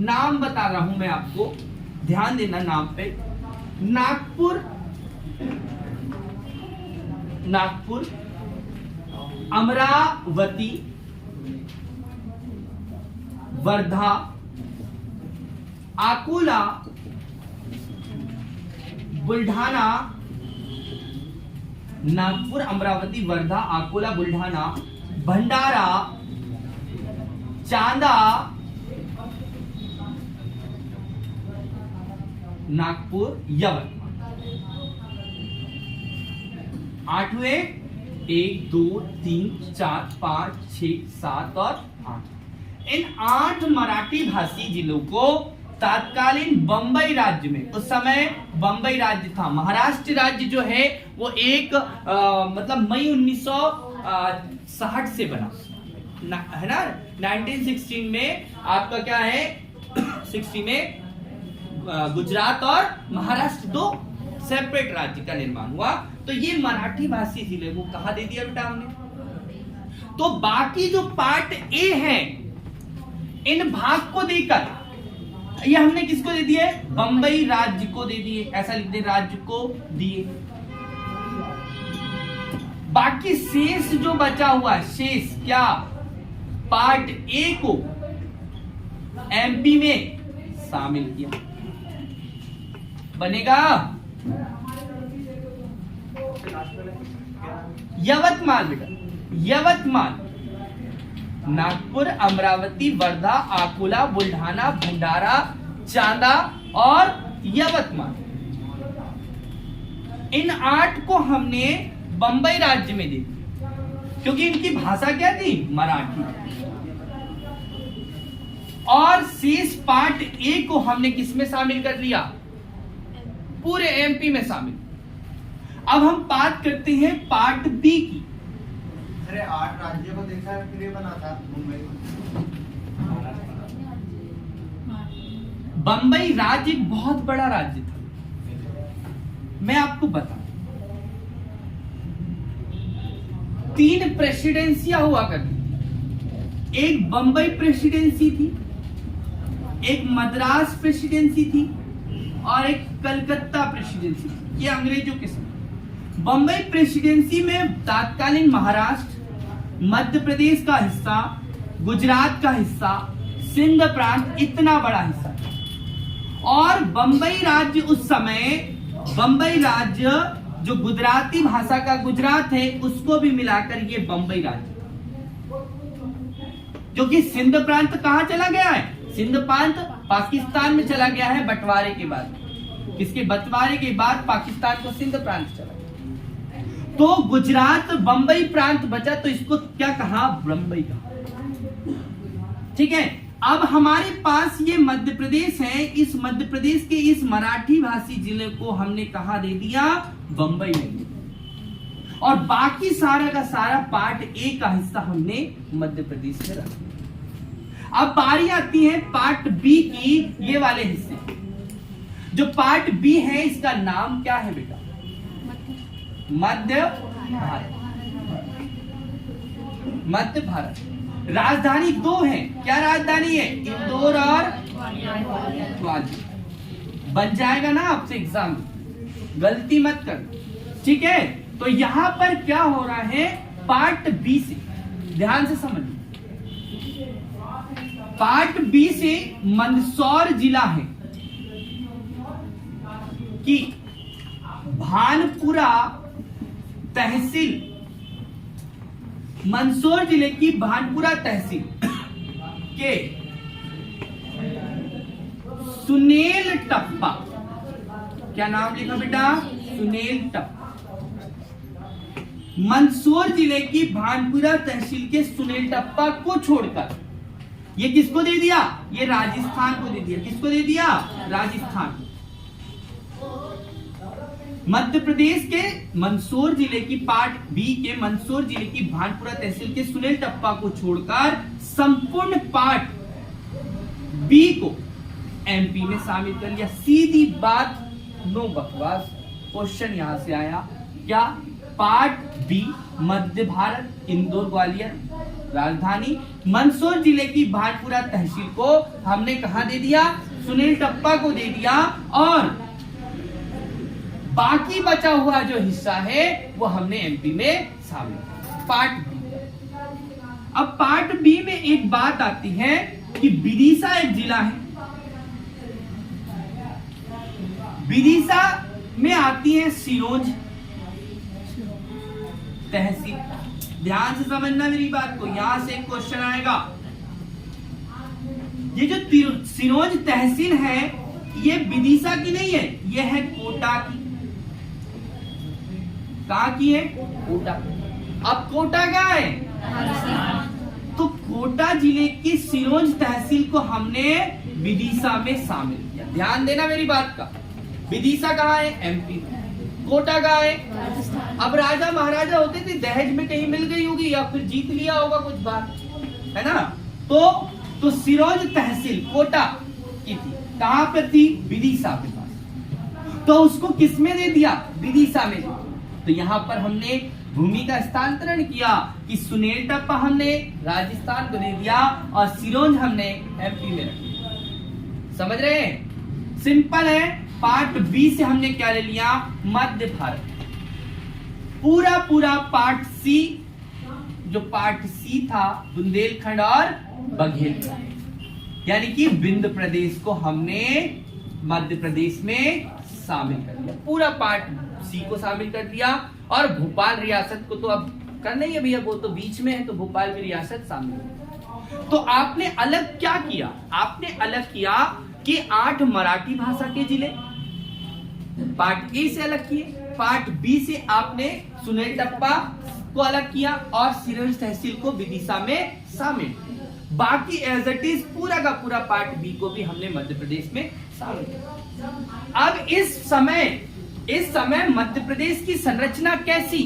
नाम बता रहा हूं मैं आपको, ध्यान देना नाम पे, नागपुर, नागपुर, अमरावती, वर्धा, अकोला, बुल्ढाना, नागपुर, अमरावती, वर्धा, अकोला, बुल्ढाना, भंडारा, चांदा, नागपुर, यवतमाल। 8वें, 1 2 3 4 5 6 7 और 8। इन 8 मराठी भाषी जिलों को तात्कालीन बंबई राज्य में, उस समय बंबई राज्य था, महाराष्ट्र राज्य जो है वो एक मतलब मई 1960 से बना है ना, 1916 में आपका क्या है 60 में गुजरात और महाराष्ट्र 2 सेपरेट राज्य का निर्माण हुआ। तो ये मराठी भाषी जिले को कहा दे दिया बेटा हमने। तो बाकी जो पार्ट ए है इन भाग को देकर ये हमने किसको दे दिए, बंबई राज्य को दे दिए, ऐसा लिख दे, राज्य को दिए। बाकी शेष जो बचा हुआ है, शेष क्या, पार्ट ए को एमपी में शामिल किया, बनेगा यवतमाल बेटा, यवतमाल, नागपुर, अमरावती, वर्धा, अकोला, बुल्ढाना, भंडारा, चांदा और यवतमाल। इन 8 को हमने बंबई राज्य में दी क्योंकि इनकी भाषा क्या थी, मराठी। और शेष पार्ट ए को हमने किसमें शामिल कर लिया, पूरे एमपी में शामिल। अब हम बात करते हैं पार्ट बी की। अरे 8 राज्यों को देखा है, फिर ये बना था मुंबई। बंबई राज्य एक बहुत बड़ा राज्य था। मैं आपको बता, 3 प्रेसिडेंसियां हुआ करती थी। एक बंबई प्रेसिडेंसी थी, एक मद्रास प्रेसिडेंसी थी और एक कलकत्ता प्रेसिडेंसी थी। ये अंग्रेजों के समय। बंबई प्रेसिडेंसी में तत्कालीन महाराष्ट्र, मध्य प्रदेश का हिस्सा, गुजरात का हिस्सा, सिंध प्रांत, इतना बड़ा हिस्सा। और बंबई राज्य उस समय, बंबई राज्य जो गुजराती भाषा का गुजरात है उसको भी मिलाकर ये बंबई राज्य, जो कि सिंध प्रांत कहां चला गया है, सिंध प्रांत पाकिस्तान में चला गया है बंटवारे के बाद। किसके बंटवारे के बाद पाकिस्तान को सिंध प्रांत चला गया, तो गुजरात बंबई प्रांत बचा, तो इसको क्या कहा, बंबई कहा। ठीक है, अब हमारे पास ये मध्य प्रदेश है, इस मध्य प्रदेश के इस मराठी भाषी जिले को हमने कहा दे दिया, बंबई में, और बाकी सारा का सारा पार्ट ए का हिस्सा हमने मध्य प्रदेश में रख दिया। अब बारी आती है पार्ट बी की, ये वाले हिस्से। जो पार्ट बी है इसका नाम क्या है बेटा, मध्य भारत। मध्य भारत, राजधानी दो है, क्या राजधानी है, इंदौर और ग्वालियर। बन जाएगा ना आपसे एग्जाम, गलती मत कर। ठीक है, तो यहां पर क्या हो रहा है, पार्ट बी से ध्यान से समझ, पार्ट बी से मंदसौर जिला है कि भानपुरा तहसील, मंदसौर जिले की भानपुरा तहसील के सुनेल टप्पा, क्या नाम लिखा बेटा, सुनेल टप्पा। मंदसौर जिले की भानपुरा तहसील के सुनेल टप्पा को छोड़कर ये किसको दे दिया, ये राजस्थान को दे दिया। किसको दे दिया, राजस्थान। मध्य प्रदेश के मंदसौर जिले की पार्ट बी के मंदसौर जिले की भानपुरा तहसील के सुनेल टप्पा को छोड़कर संपूर्ण पार्ट बी को एमपी में शामिल कर लिया। सीधी बात, नो बकवास। क्वेश्चन यहां से आया क्या, पार्ट बी मध्य भारत, इंदौर ग्वालियर राजधानी, मंदसौर जिले की भानपुरा तहसील को हमने कहा दे दिया, सुनील टप्पा को दे दिया, और बाकी बचा हुआ जो हिस्सा है वो हमने एमपी में शामिल किया, पार्ट बी। अब पार्ट बी में एक बात आती है कि विदिशा एक जिला है, विदिशा में आती है सिरोंज तहसील। ध्यान से समझना मेरी बात को, यहां से एक क्वेश्चन आएगा। ये जो सिरोंज तहसील है ये विदिशा की नहीं है, ये है कोटा की। कहां की है, कोटा। अब कोटा कहां है, तो कोटा जिले की सिरोंज तहसील को हमने विदिशा में शामिल किया। ध्यान देना मेरी बात का, विदिशा कहां है, एमपी। कोटा कहां है, अब राजा महाराजा होते थे, दहेज में कहीं मिल गई होगी या फिर जीत लिया होगा कुछ बार, है ना। तो सिरोंज तहसील कोटा की थी, कहां पर थी, विदिशा के पास, तो उसको किस में दे दिया, विदिशा में। तो यहां पर हमने भूमि का स्थानांतरण किया कि सुनेल टप्पा हमने राजस्थान को दे दिया और सिरोंज हमने एमपी में रख दिया। समझ रहे हैं, सिंपल है। पार्ट बी से हमने क्या ले लिया, मध्य भारत। पूरा पार्ट सी, जो पार्ट सी था बुंदेलखंड और बघेलखंड, यानी कि विंध्य प्रदेश को हमने मध्य प्रदेश में शामिल कर दिया। पूरा पार्ट सी को शामिल कर दिया, और भोपाल रियासत को तो अब करना ही है भैया, वो तो बीच में है, तो भोपाल की रियासत शामिल है। तो आपने अलग क्या किया, आपने अलग किया कि 8 मराठी भाषा के जिले पार्ट ए से अलग किए, पार्ट बी से आपने सुनेल टप्पा को अलग किया और सिरोंज तहसील को विदिशा में शामिल। बाकी एज इट इज पूरा का पूरा पार्ट बी को भी हमने मध्य प्रदेश में शामिल किया। अब इस समय मध्य प्रदेश की संरचना कैसी,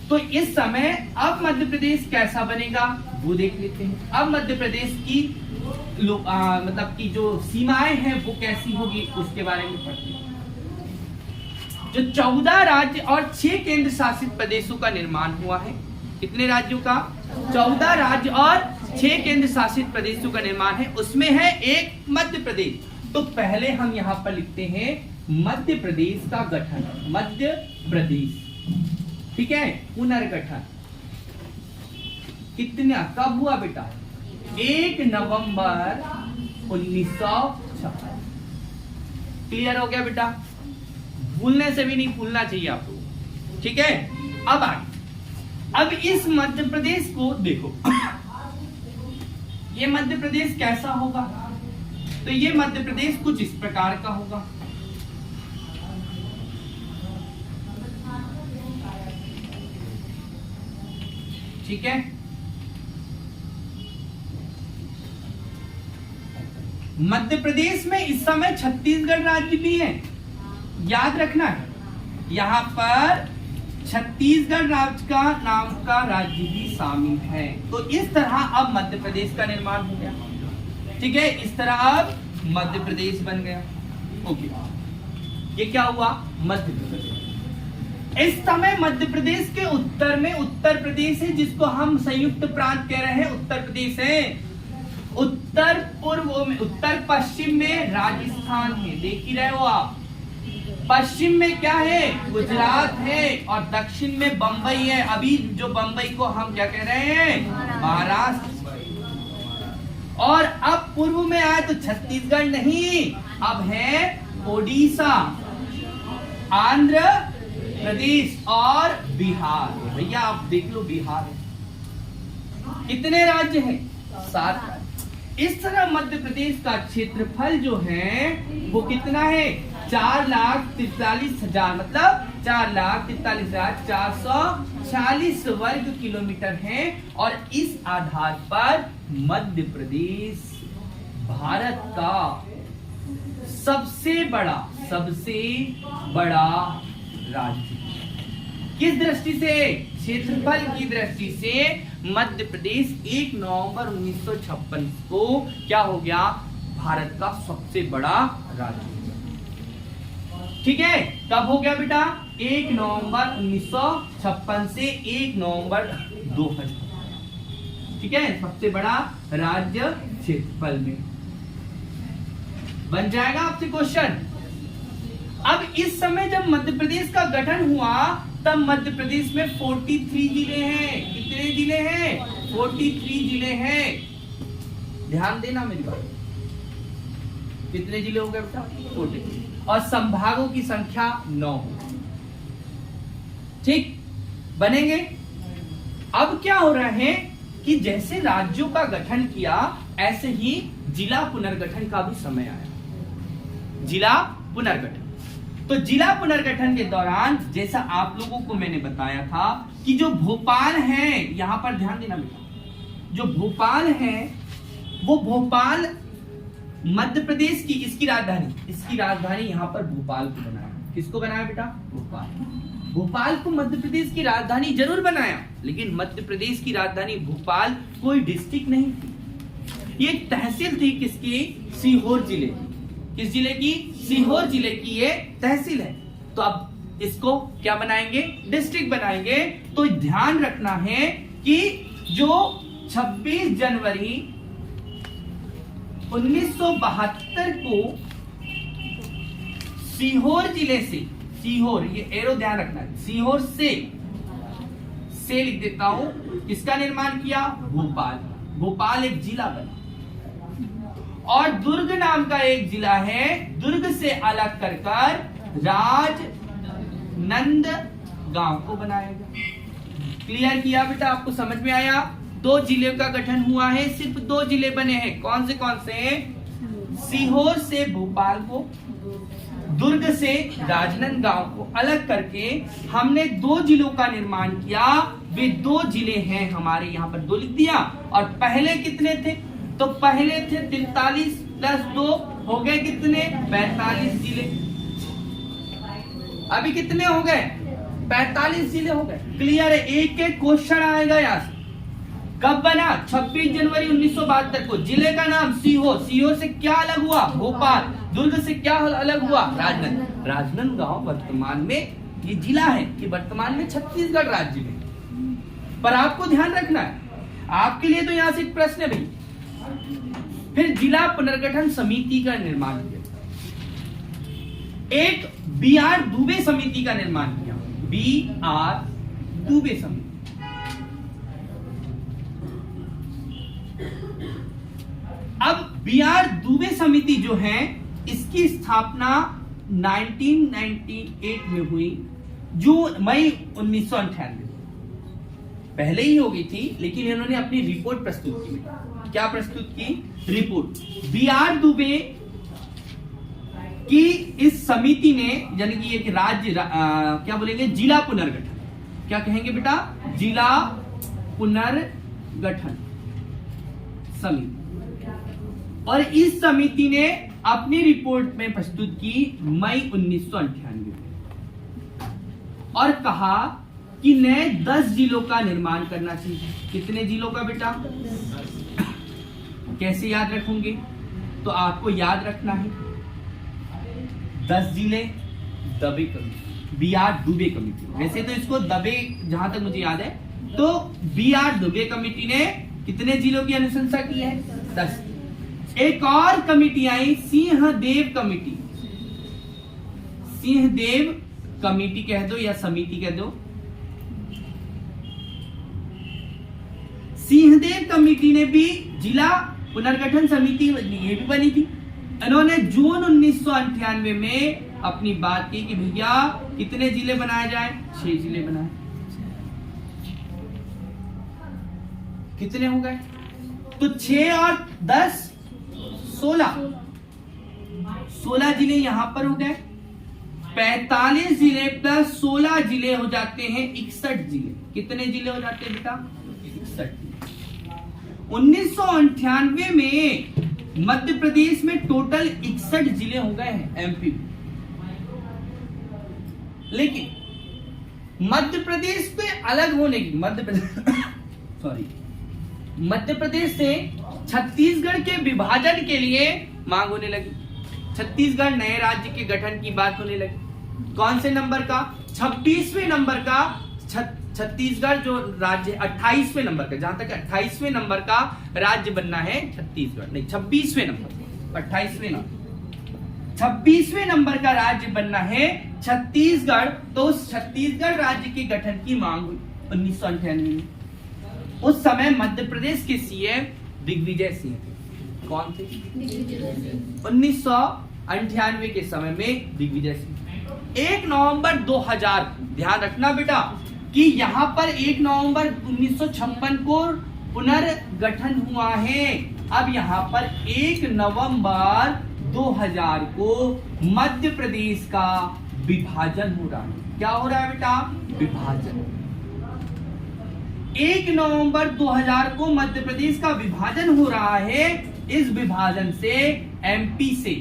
तो इस समय अब मध्य प्रदेश कैसा बनेगा वो देख लेते हैं। अब मध्य प्रदेश की मतलब की जो सीमाएं हैं वो कैसी होगी उसके बारे में पढ़ते हैं। जो 14 राज्य और 6 केंद्र शासित प्रदेशों का निर्माण हुआ है, कितने राज्यों का, 14 राज्य और 6 केंद्र शासित प्रदेशों का निर्माण है, उसमें है एक मध्य प्रदेश। तो पहले हम यहां पर लिखते हैं मध्य प्रदेश का गठन, मध्य प्रदेश, ठीक है। पुनर्गठन कितना, कब हुआ बेटा, 1 नवंबर 1956। क्लियर हो गया बेटा? भूलने से भी नहीं भूलना चाहिए आप लोगों, ठीक है? अब आगे, अब इस मध्य प्रदेश को देखो, ये मध्य प्रदेश कैसा होगा? तो ये मध्य प्रदेश कुछ इस प्रकार का होगा। ठीक है, मध्य प्रदेश में इस समय छत्तीसगढ़ राज्य भी है, याद रखना है, यहां पर छत्तीसगढ़ राज्य का नाम का राज्य भी शामिल है। तो इस तरह अब मध्य प्रदेश का निर्माण हो गया, ठीक है? इस तरह अब मध्य प्रदेश बन गया। ओके, ये क्या हुआ? मध्य प्रदेश। इस समय मध्य प्रदेश के उत्तर में उत्तर प्रदेश है, जिसको हम संयुक्त प्रांत कह रहे हैं, उत्तर प्रदेश है। उत्तर पूर्व में, उत्तर पश्चिम में राजस्थान है, देख ही रहे हो आप। पश्चिम में क्या है? गुजरात है, और दक्षिण में बंबई है। अभी जो बंबई को हम क्या कह रहे हैं? महाराष्ट्र। और अब पूर्व में आए तो छत्तीसगढ़ नहीं, अब है ओडिशा, आंध्र प्रदेश और बिहार। भैया आप देख लो, बिहार है। कितने राज्य हैं? 7 राज्य। इस तरह मध्य प्रदेश का क्षेत्रफल जो है वो कितना है? 4,43,000, मतलब 4,43,440 वर्ग किलोमीटर है। और इस आधार पर मध्य प्रदेश भारत का सबसे बड़ा राज्य। किस दृष्टि से? क्षेत्रफल की दृष्टि से मध्य प्रदेश 1 नवंबर 1956 को क्या हो गया? भारत का सबसे बड़ा राज्य। ठीक है, कब हो गया बेटा? 1 नवंबर 1956 से 1 नवंबर 2000। ठीक है, सबसे बड़ा राज्य क्षेत्रफल में बन जाएगा आपसे क्वेश्चन। अब इस समय जब मध्य प्रदेश का गठन हुआ तब मध्य प्रदेश में 43 जिले हैं। कितने जिले हैं? 43 जिले हैं। ध्यान देना मेरी बात। कितने जिले हो गए बेटा? 43। और संभागों की संख्या 9। ठीक, बनेंगे। अब क्या हो रहा है कि जैसे राज्यों का गठन किया ऐसे ही जिला पुनर्गठन का भी समय आया। जिला पुनर्गठन, तो जिला पुनर्गठन के दौरान जैसा आप लोगों को मैंने बताया था कि जो भोपाल है, यहां पर ध्यान देना बेटा, जो भोपाल है वो भोपाल मध्य प्रदेश की, इसकी राजधानी यहां पर भोपाल को बनाया। किसको बनाया बेटा? भोपाल। भोपाल को मध्य प्रदेश की राजधानी जरूर बनाया, लेकिन मध्य प्रदेश की राजधानी भोपाल कोई डिस्ट्रिक्ट नहीं थी। ये तहसील थी किसकी? सीहोर जिले की। किस जिले की? सीहोर जिले की ये तहसील है। तो अब इसको क्या बनाएंगे? डिस्ट्रिक्ट बनाएंगे। तो ध्यान रखना है कि जो 26 जनवरी 1972 को सीहोर जिले से, सीहोर, ये एरो ध्यान रखना है, सीहोर से लिख देता हूं, किसका निर्माण किया? भोपाल। भोपाल एक जिला बना। और दुर्ग नाम का एक जिला है, दुर्ग से अलग कर राजनांदगांव को बनाएगा। क्लियर किया बेटा? आपको समझ में आया? 2 जिले का गठन हुआ है, सिर्फ 2 जिले बने हैं। कौन से? सीहोर से भोपाल को, दुर्ग से राजनांदगांव को अलग करके हमने 2 जिलों का निर्माण किया। वे 2 जिले हैं हमारे, यहाँ पर 2 लिख दिया। और पहले कितने थे? तो पहले थे 43 + 2 हो गए कितने? 45 जिले। अभी कितने हो गए? 45 जिले हो गए। क्लियर है? एक एक क्वेश्चन आएगा यहाँ से। कब बना? 26 जनवरी 1972 को। जिले का नाम सीहोर। सीहोर से क्या अलग हुआ? भोपाल। दुर्ग से क्या अलग हुआ? राजनांदगांव वर्तमान में ये जिला है, ये वर्तमान में छत्तीसगढ़ राज्य में। पर आपको ध्यान रखना है, आपके लिए तो यहाँ से एक प्रश्न है भाई। फिर जिला पुनर्गठन समिति का निर्माण किया, एक BR दुबे समिति का निर्माण किया। BR दुबे समिति। अब BR दुबे समिति जो है, इसकी स्थापना 1998 में हुई, जून मई 1998। पहले ही हो गई थी, लेकिन इन्होंने अपनी रिपोर्ट प्रस्तुत की। क्या प्रस्तुत की? रिपोर्ट। बी.आर. दुबे की इस समिति ने, यानी कि एक राज्य क्या बोलेंगे, जिला पुनर्गठन, क्या कहेंगे बेटा, जिला पुनर्गठन समिति, और इस समिति ने अपनी रिपोर्ट में प्रस्तुत की मई 1998 और कहा कि नए 10 जिलों का निर्माण करना चाहिए। कितने जिलों का बेटा? कैसे याद रखोगे? तो आपको याद रखना है 10 जिले, दबे कमेटी, बी.आर. दुबे कमेटी। वैसे तो इसको दबे, जहां तक मुझे याद है, तो बी.आर. दुबे कमेटी ने कितने जिलों की अनुशंसा की है? 10। एक और कमेटी आई, सिंहदेव कमेटी। सिंहदेव कमेटी कह दो या समिति कह दो। सिंहदेव कमेटी ने भी जिला पुनर्गठन समिति ये भी बनी थी। इन्होंने जून 1998 में अपनी बात की कि भैया कितने जिले बनाए जाए? 6 जिले बनाए। कितने हो गए? तो 6 और 10 16 जिले यहां पर हो गए। 45 जिले प्लस 16 जिले हो जाते हैं 61 जिले। कितने जिले हो जाते हैं बेटा? 61 जिले। 1998 में मध्य प्रदेश में टोटल 61 जिले हो गए हैं एमपी में। लेकिन मध्य प्रदेश पे अलग होने की, मध्य प्रदेश से छत्तीसगढ़ के विभाजन के लिए मांग होने लगी। छत्तीसगढ़ नए राज्य के गठन की बात होने लगी। कौन से नंबर का? 26वें नंबर का। छत्तीसगढ़ जो राज्य 28वें नंबर का, जहां तक 28वें नंबर का राज्य बनना है छत्तीसगढ़, नहीं 26वें नंबर, 28वें नंबर, 26वें नंबर का राज्य बनना है छत्तीसगढ़। तो उस छत्तीसगढ़ राज्य के गठन की मांग हुई 1998 में। उस समय मध्य प्रदेश के सीएम दिग्विजय सिंह थे। कौन थे? 1998 के समय में दिग्विजय सिंह। 1 नवंबर 2000, ध्यान रखना बेटा कि यहां पर 1 नवंबर 1956 को पुनर्गठन हुआ है। अब यहां पर 1 नवंबर 2000 को मध्य प्रदेश का विभाजन हो रहा है। क्या हो रहा है बेटा? विभाजन। 1 नवंबर 2000 को मध्य प्रदेश का विभाजन हो रहा है। इस विभाजन से एमपी से,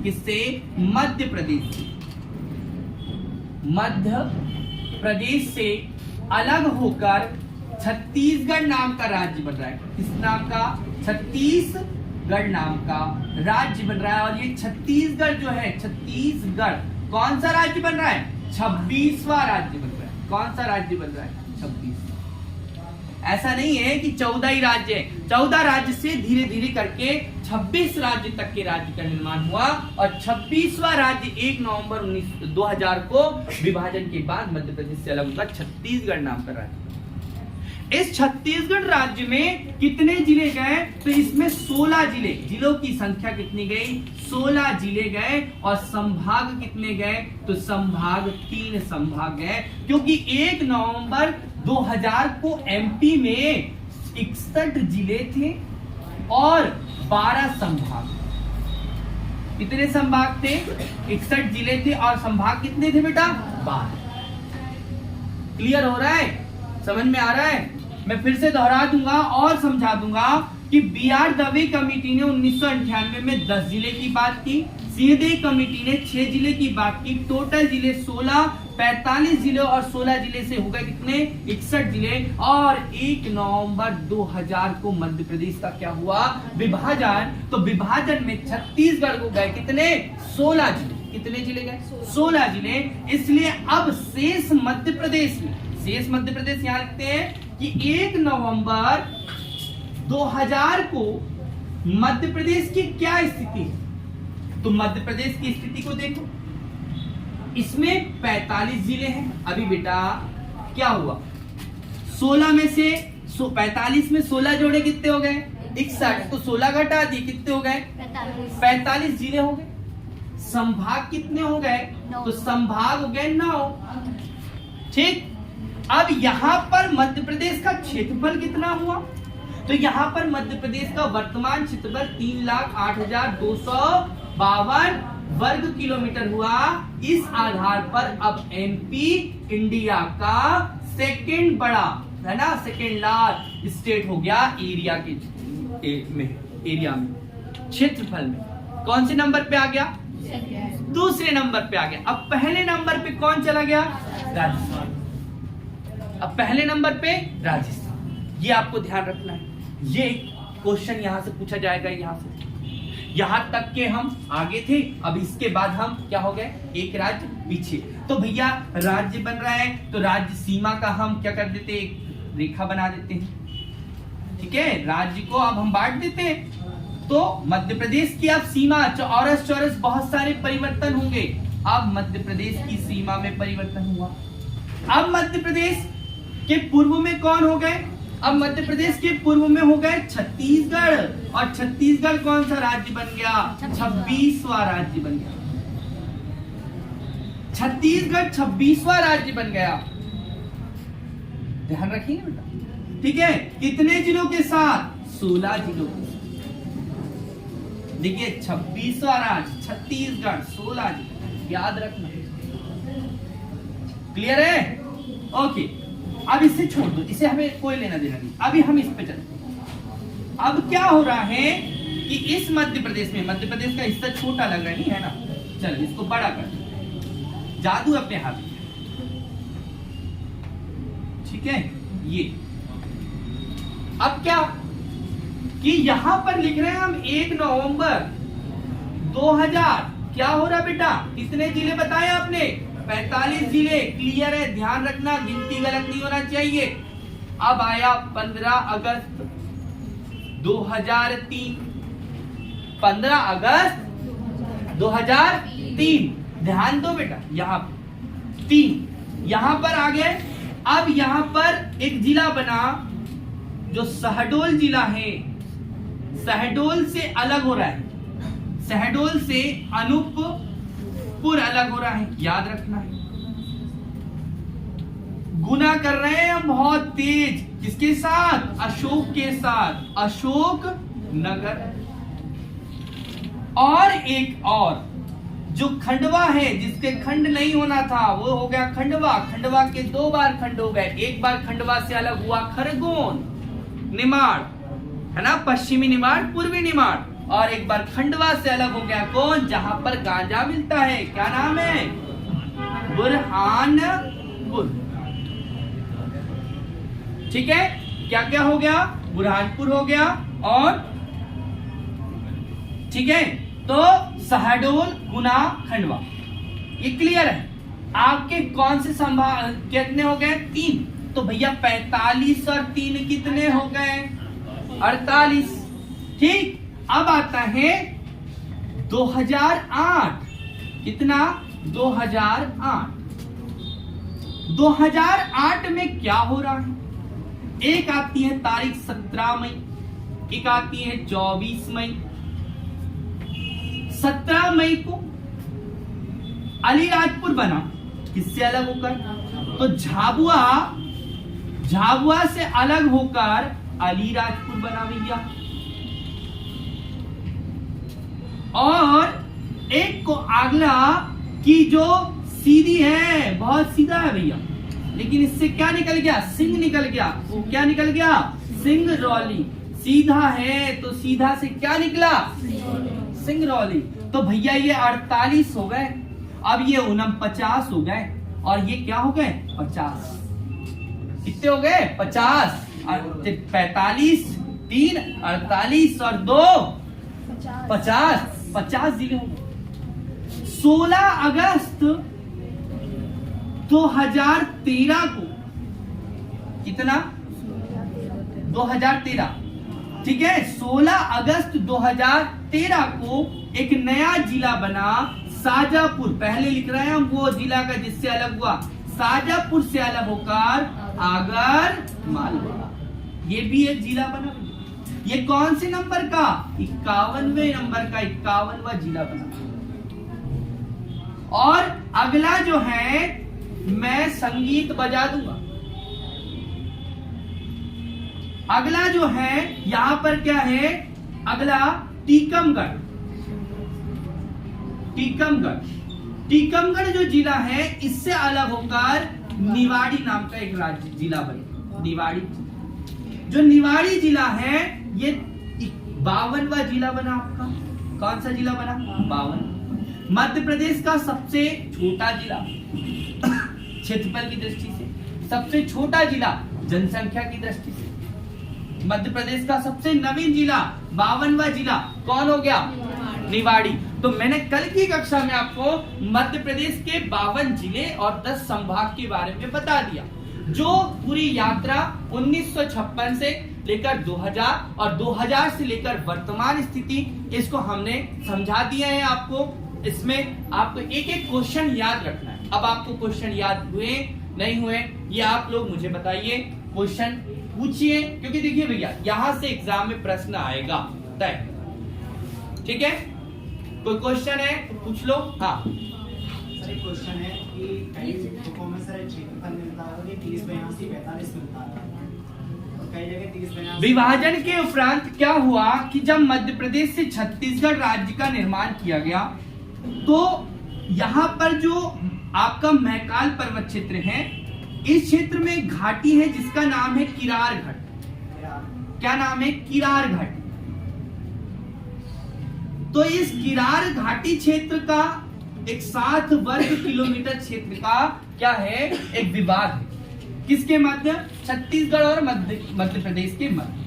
किससे? मध्य प्रदेश से, मध्य प्रदेश से अलग होकर छत्तीसगढ़ नाम का राज्य बन रहा है। किस नाम का? छत्तीसगढ़ नाम का राज्य बन रहा है। और ये छत्तीसगढ़ जो है, छत्तीसगढ़ कौन सा राज्य बन रहा है? 26वां राज्य बन रहा है। कौन सा राज्य बन रहा है? 26। ऐसा नहीं है कि 14 ही राज्य है। 14 राज्य से धीरे धीरे करके 26 राज्य तक के राज्य का निर्माण हुआ और 26वां राज्य 1 नवंबर 2000 को विभाजन के बाद मध्य प्रदेश से अलग होगा, छत्तीसगढ़ नाम का राज्य। इस छत्तीसगढ़ राज्य में कितने जिले गए? तो इसमें 16 जिले, जिलों की संख्या कितनी गई? 16 जिले गए। और संभाग कितने गए? तो संभाग 3 संभाग गए, क्योंकि 1 नवंबर 2000 को एमपी में 61 जिले थे और 12 संभाग। कितने संभाग थे? 61 जिले थे और संभाग कितने थे बेटा? 12। क्लियर हो रहा है? समझ में आ रहा है? मैं फिर से दोहरा दूंगा और समझा दूंगा कि बी.आर. दवे कमेटी ने 1998 में 10 जिले की बात की। सिंहदेव कमेटी ने 6 जिले की बात की। टोटल जिले 16, 45 जिले और 16 जिले से हो गए कितने? 61 जिले। और 1 नवंबर 2000 को मध्य प्रदेश का क्या हुआ? विभाजन। तो विभाजन में छत्तीसगढ़ को गए कितने? 16 जिले। कितने जिले गए? 16 जिले। इसलिए अब शेष मध्य प्रदेश में, शेष मध्य प्रदेश यहां लिखते हैं कि 1 नवंबर 2000 को मध्य प्रदेश की क्या स्थिति है? तो मध्य प्रदेश की स्थिति को देखो, इसमें 45 जिले हैं। अभी बेटा क्या हुआ? 16 में से 45 में 16 जोड़े कितने हो गए? 61। तो 16 घटा दिए, कितने हो गए? 45 जिले हो गए। संभाग कितने हो गए? 9। तो संभाग हो गए 9। ठीक, अब यहां पर मध्य प्रदेश का क्षेत्रफल कितना हुआ? तो यहां पर मध्य प्रदेश का वर्तमान क्षेत्रफल 3,08,252 वर्ग किलोमीटर हुआ। इस आधार पर अब एमपी इंडिया का सेकंड बड़ा, है ना, सेकंड लार्ज स्टेट हो गया एरिया में, क्षेत्रफल में। कौन से नंबर पे आ गया? दूसरे नंबर पे आ गया। अब पहले नंबर पे कौन चला गया? राजस्थान। अब पहले नंबर पे राजस्थान। ये आपको ध्यान रखना है, ये क्वेश्चन यहां से पूछा जाएगा। यहां तक के हम आगे थे, अब इसके बाद हम क्या हो गए? एक राज्य पीछे। तो भैया राज्य बन रहा है, तो राज्य सीमा का हम क्या कर देते? एक रेखा बना देते हैं। ठीक है, राज्य को अब हम बांट देते हैं। तो मध्य प्रदेश की अब सीमा चौरस बहुत सारे परिवर्तन होंगे। अब मध्य प्रदेश की सीमा में परिवर्तन हुआ। अब मध्य प्रदेश के पूर्व में कौन हो गए? अब मध्य प्रदेश के पूर्व में हो गए छत्तीसगढ़, और छत्तीसगढ़ कौन सा राज्य बन गया? 26वां राज्य बन गया। छत्तीसगढ़ 26वां राज्य बन गया। ध्यान रखिए बेटा, ठीक है। कितने जिलों के साथ? 16 जिलों के साथ। देखिए 26वां राज्य छत्तीसगढ़, 16 जिले, याद रखना। क्लियर है? ओके, अब इसे छोड़ दो, इसे हमें कोई लेना देना नहीं। अभी हम इस पे चलते। अब क्या हो रहा है कि इस मध्य प्रदेश में, मध्य प्रदेश का हिस्सा छोटा लग रहा है, नहीं है ना? चलो इसको बड़ा कर, जादू अपने हाथ में। ठीक है, ये अब क्या कि यहां पर लिख रहे हैं हम 1 नवंबर 2000। क्या हो रहा बेटा? कितने जिले बताए आपने? 45 जिले। क्लियर है? ध्यान रखना, गिनती गलत नहीं होना चाहिए। अब आया 15 अगस्त 2003। 15 अगस्त 2003। ध्यान दो बेटा, यहाँ 3 यहां पर आ गए। अब यहां पर एक जिला बना जो शहडोल जिला है। शहडोल से अलग हो रहा है, शहडोल से अनूपपुर अलग हो रहा है, याद रखना है। गुना कर रहे हैं हम बहुत तेज, किसके साथ? अशोक के साथ, अशोक नगर। और एक और जो खंडवा है, जिसके खंड नहीं होना था, वो हो गया खंडवा। खंडवा के 2 बार खंड हो गए। एक बार खंडवा से अलग हुआ खरगोन, निमाड़, है ना, पश्चिमी निमाड़, पूर्वी निमाड़। और एक बार खंडवा से अलग हो गया कौन? जहां पर गांजा मिलता है, क्या नाम है? बुरहानपुर। ठीक है, क्या क्या हो गया? बुरहानपुर हो गया। और ठीक है, तो शहडोल, गुना, खंडवा, ये क्लियर है। आपके कौन से संभाग कितने हो गए? 3। तो भैया 45 और 3 कितने हो गए? 48। ठीक, अब आता है 2008। कितना? 2008। 2008 में क्या हो रहा है? एक आती है तारीख 17 मई, एक आती है 24 मई। 17 मई को अलीराजपुर बना, किससे अलग होकर? तो झाबुआ से अलग होकर अलीराजपुर बना भैया। और एक को अगला की जो सीधी है, बहुत सीधा है भैया, लेकिन इससे क्या निकल गया? सिंह निकल गया। वो क्या निकल गया? सिंगरौली। सीधा है तो सीधा से क्या निकला? सिंगरौली। तो भैया ये 48 हो गए। अब ये 49 हो गए, और ये क्या हो गए? 50। कितने हो गए? 50। 45, 3, 48 और 2 50। 50 जिले हो गए। 16 अगस्त 2013 को, कितना? 2013। ठीक है, 16 अगस्त 2013 को एक नया जिला बना, शाजापुर। पहले लिख रहे हैं हम वो जिला का जिससे अलग हुआ, शाजापुर से अलग होकर आगर मालवा। ये भी एक जिला बना। ये कौन से नंबर का? 51वें नंबर का 51वां जिला बना। और अगला जो है मैं संगीत बजा दूंगा। अगला जो है यहां पर क्या है, अगला टीकमगढ़। टीकमगढ़ जो जिला है इससे अलग होकर निवाड़ी नाम का एक राज्य जिला बना। निवाड़ी जो निवाड़ी जिला है ये 52वां जिला बना आपका। कौन सा जिला बना? 52। मध्य प्रदेश का सबसे छोटा जिला क्षेत्रफल की दृष्टि से, सबसे छोटा जिला जनसंख्या की दृष्टि से। मध्य प्रदेश का सबसे नवीन जिला 52वां जिला कौन हो गया? निवाड़ी। तो मैंने कल की कक्षा में आपको मध्य प्रदेश के 52 जिले और 10 संभाग के बारे में बता दिया। जो पूरी यात्रा 1956 से लेकर 2000 और 2000 से लेकर वर्तमान स्थिति, इसको हमने समझा दिया है आपको। इसमें आपको एक एक क्वेश्चन याद रखना है। अब आपको क्वेश्चन याद हुए नहीं हुए ये आप लोग मुझे बताइए, क्वेश्चन पूछिए, क्योंकि देखिए भैया यहां से एग्जाम में प्रश्न आएगा तय। ठीक है, कोई क्वेश्चन है तो पूछ लो। हाँ सर एक क्वेश्चन है कि कई बुकों में सर क्षेत्रफल मिलता है कि 30 82 45 मिलता है और कई जगह 30 82। विभाजन के उपरांत क्या हुआ कि जब मध्य प्रदेश से छत्तीसगढ़ राज्य का निर्माण किया गया तो यहाँ पर जो आपका मैकाल पर्वत क्षेत्र है, इस क्षेत्र में घाटी है जिसका नाम है किरार घाट। क्या नाम है? किरार घाट। तो इस किरार घाटी क्षेत्र का एक 7 वर्ग किलोमीटर क्षेत्र का क्या है, एक विवाद है। किसके मध्य? छत्तीसगढ़ और मध्य प्रदेश के मध्य।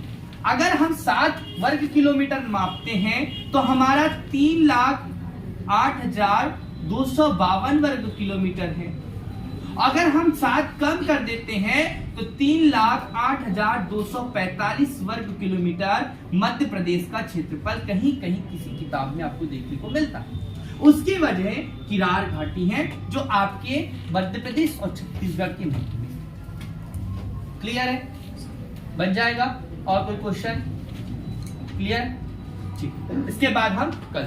अगर हम 7 वर्ग किलोमीटर मापते हैं तो हमारा 3,08,252 वर्ग किलोमीटर है। अगर हम 7 कम कर देते हैं तो 3,08,245 वर्ग किलोमीटर मध्य प्रदेश का क्षेत्रफल कहीं कहीं किसी किताब में आपको देखने को मिलता है। उसकी वजह किरार घाटी है जो आपके मध्य प्रदेश और छत्तीसगढ़ के मध्य में। क्लियर है? बन जाएगा। और कोई क्वेश्चन? क्लियर? ठीक, इसके बाद हम कल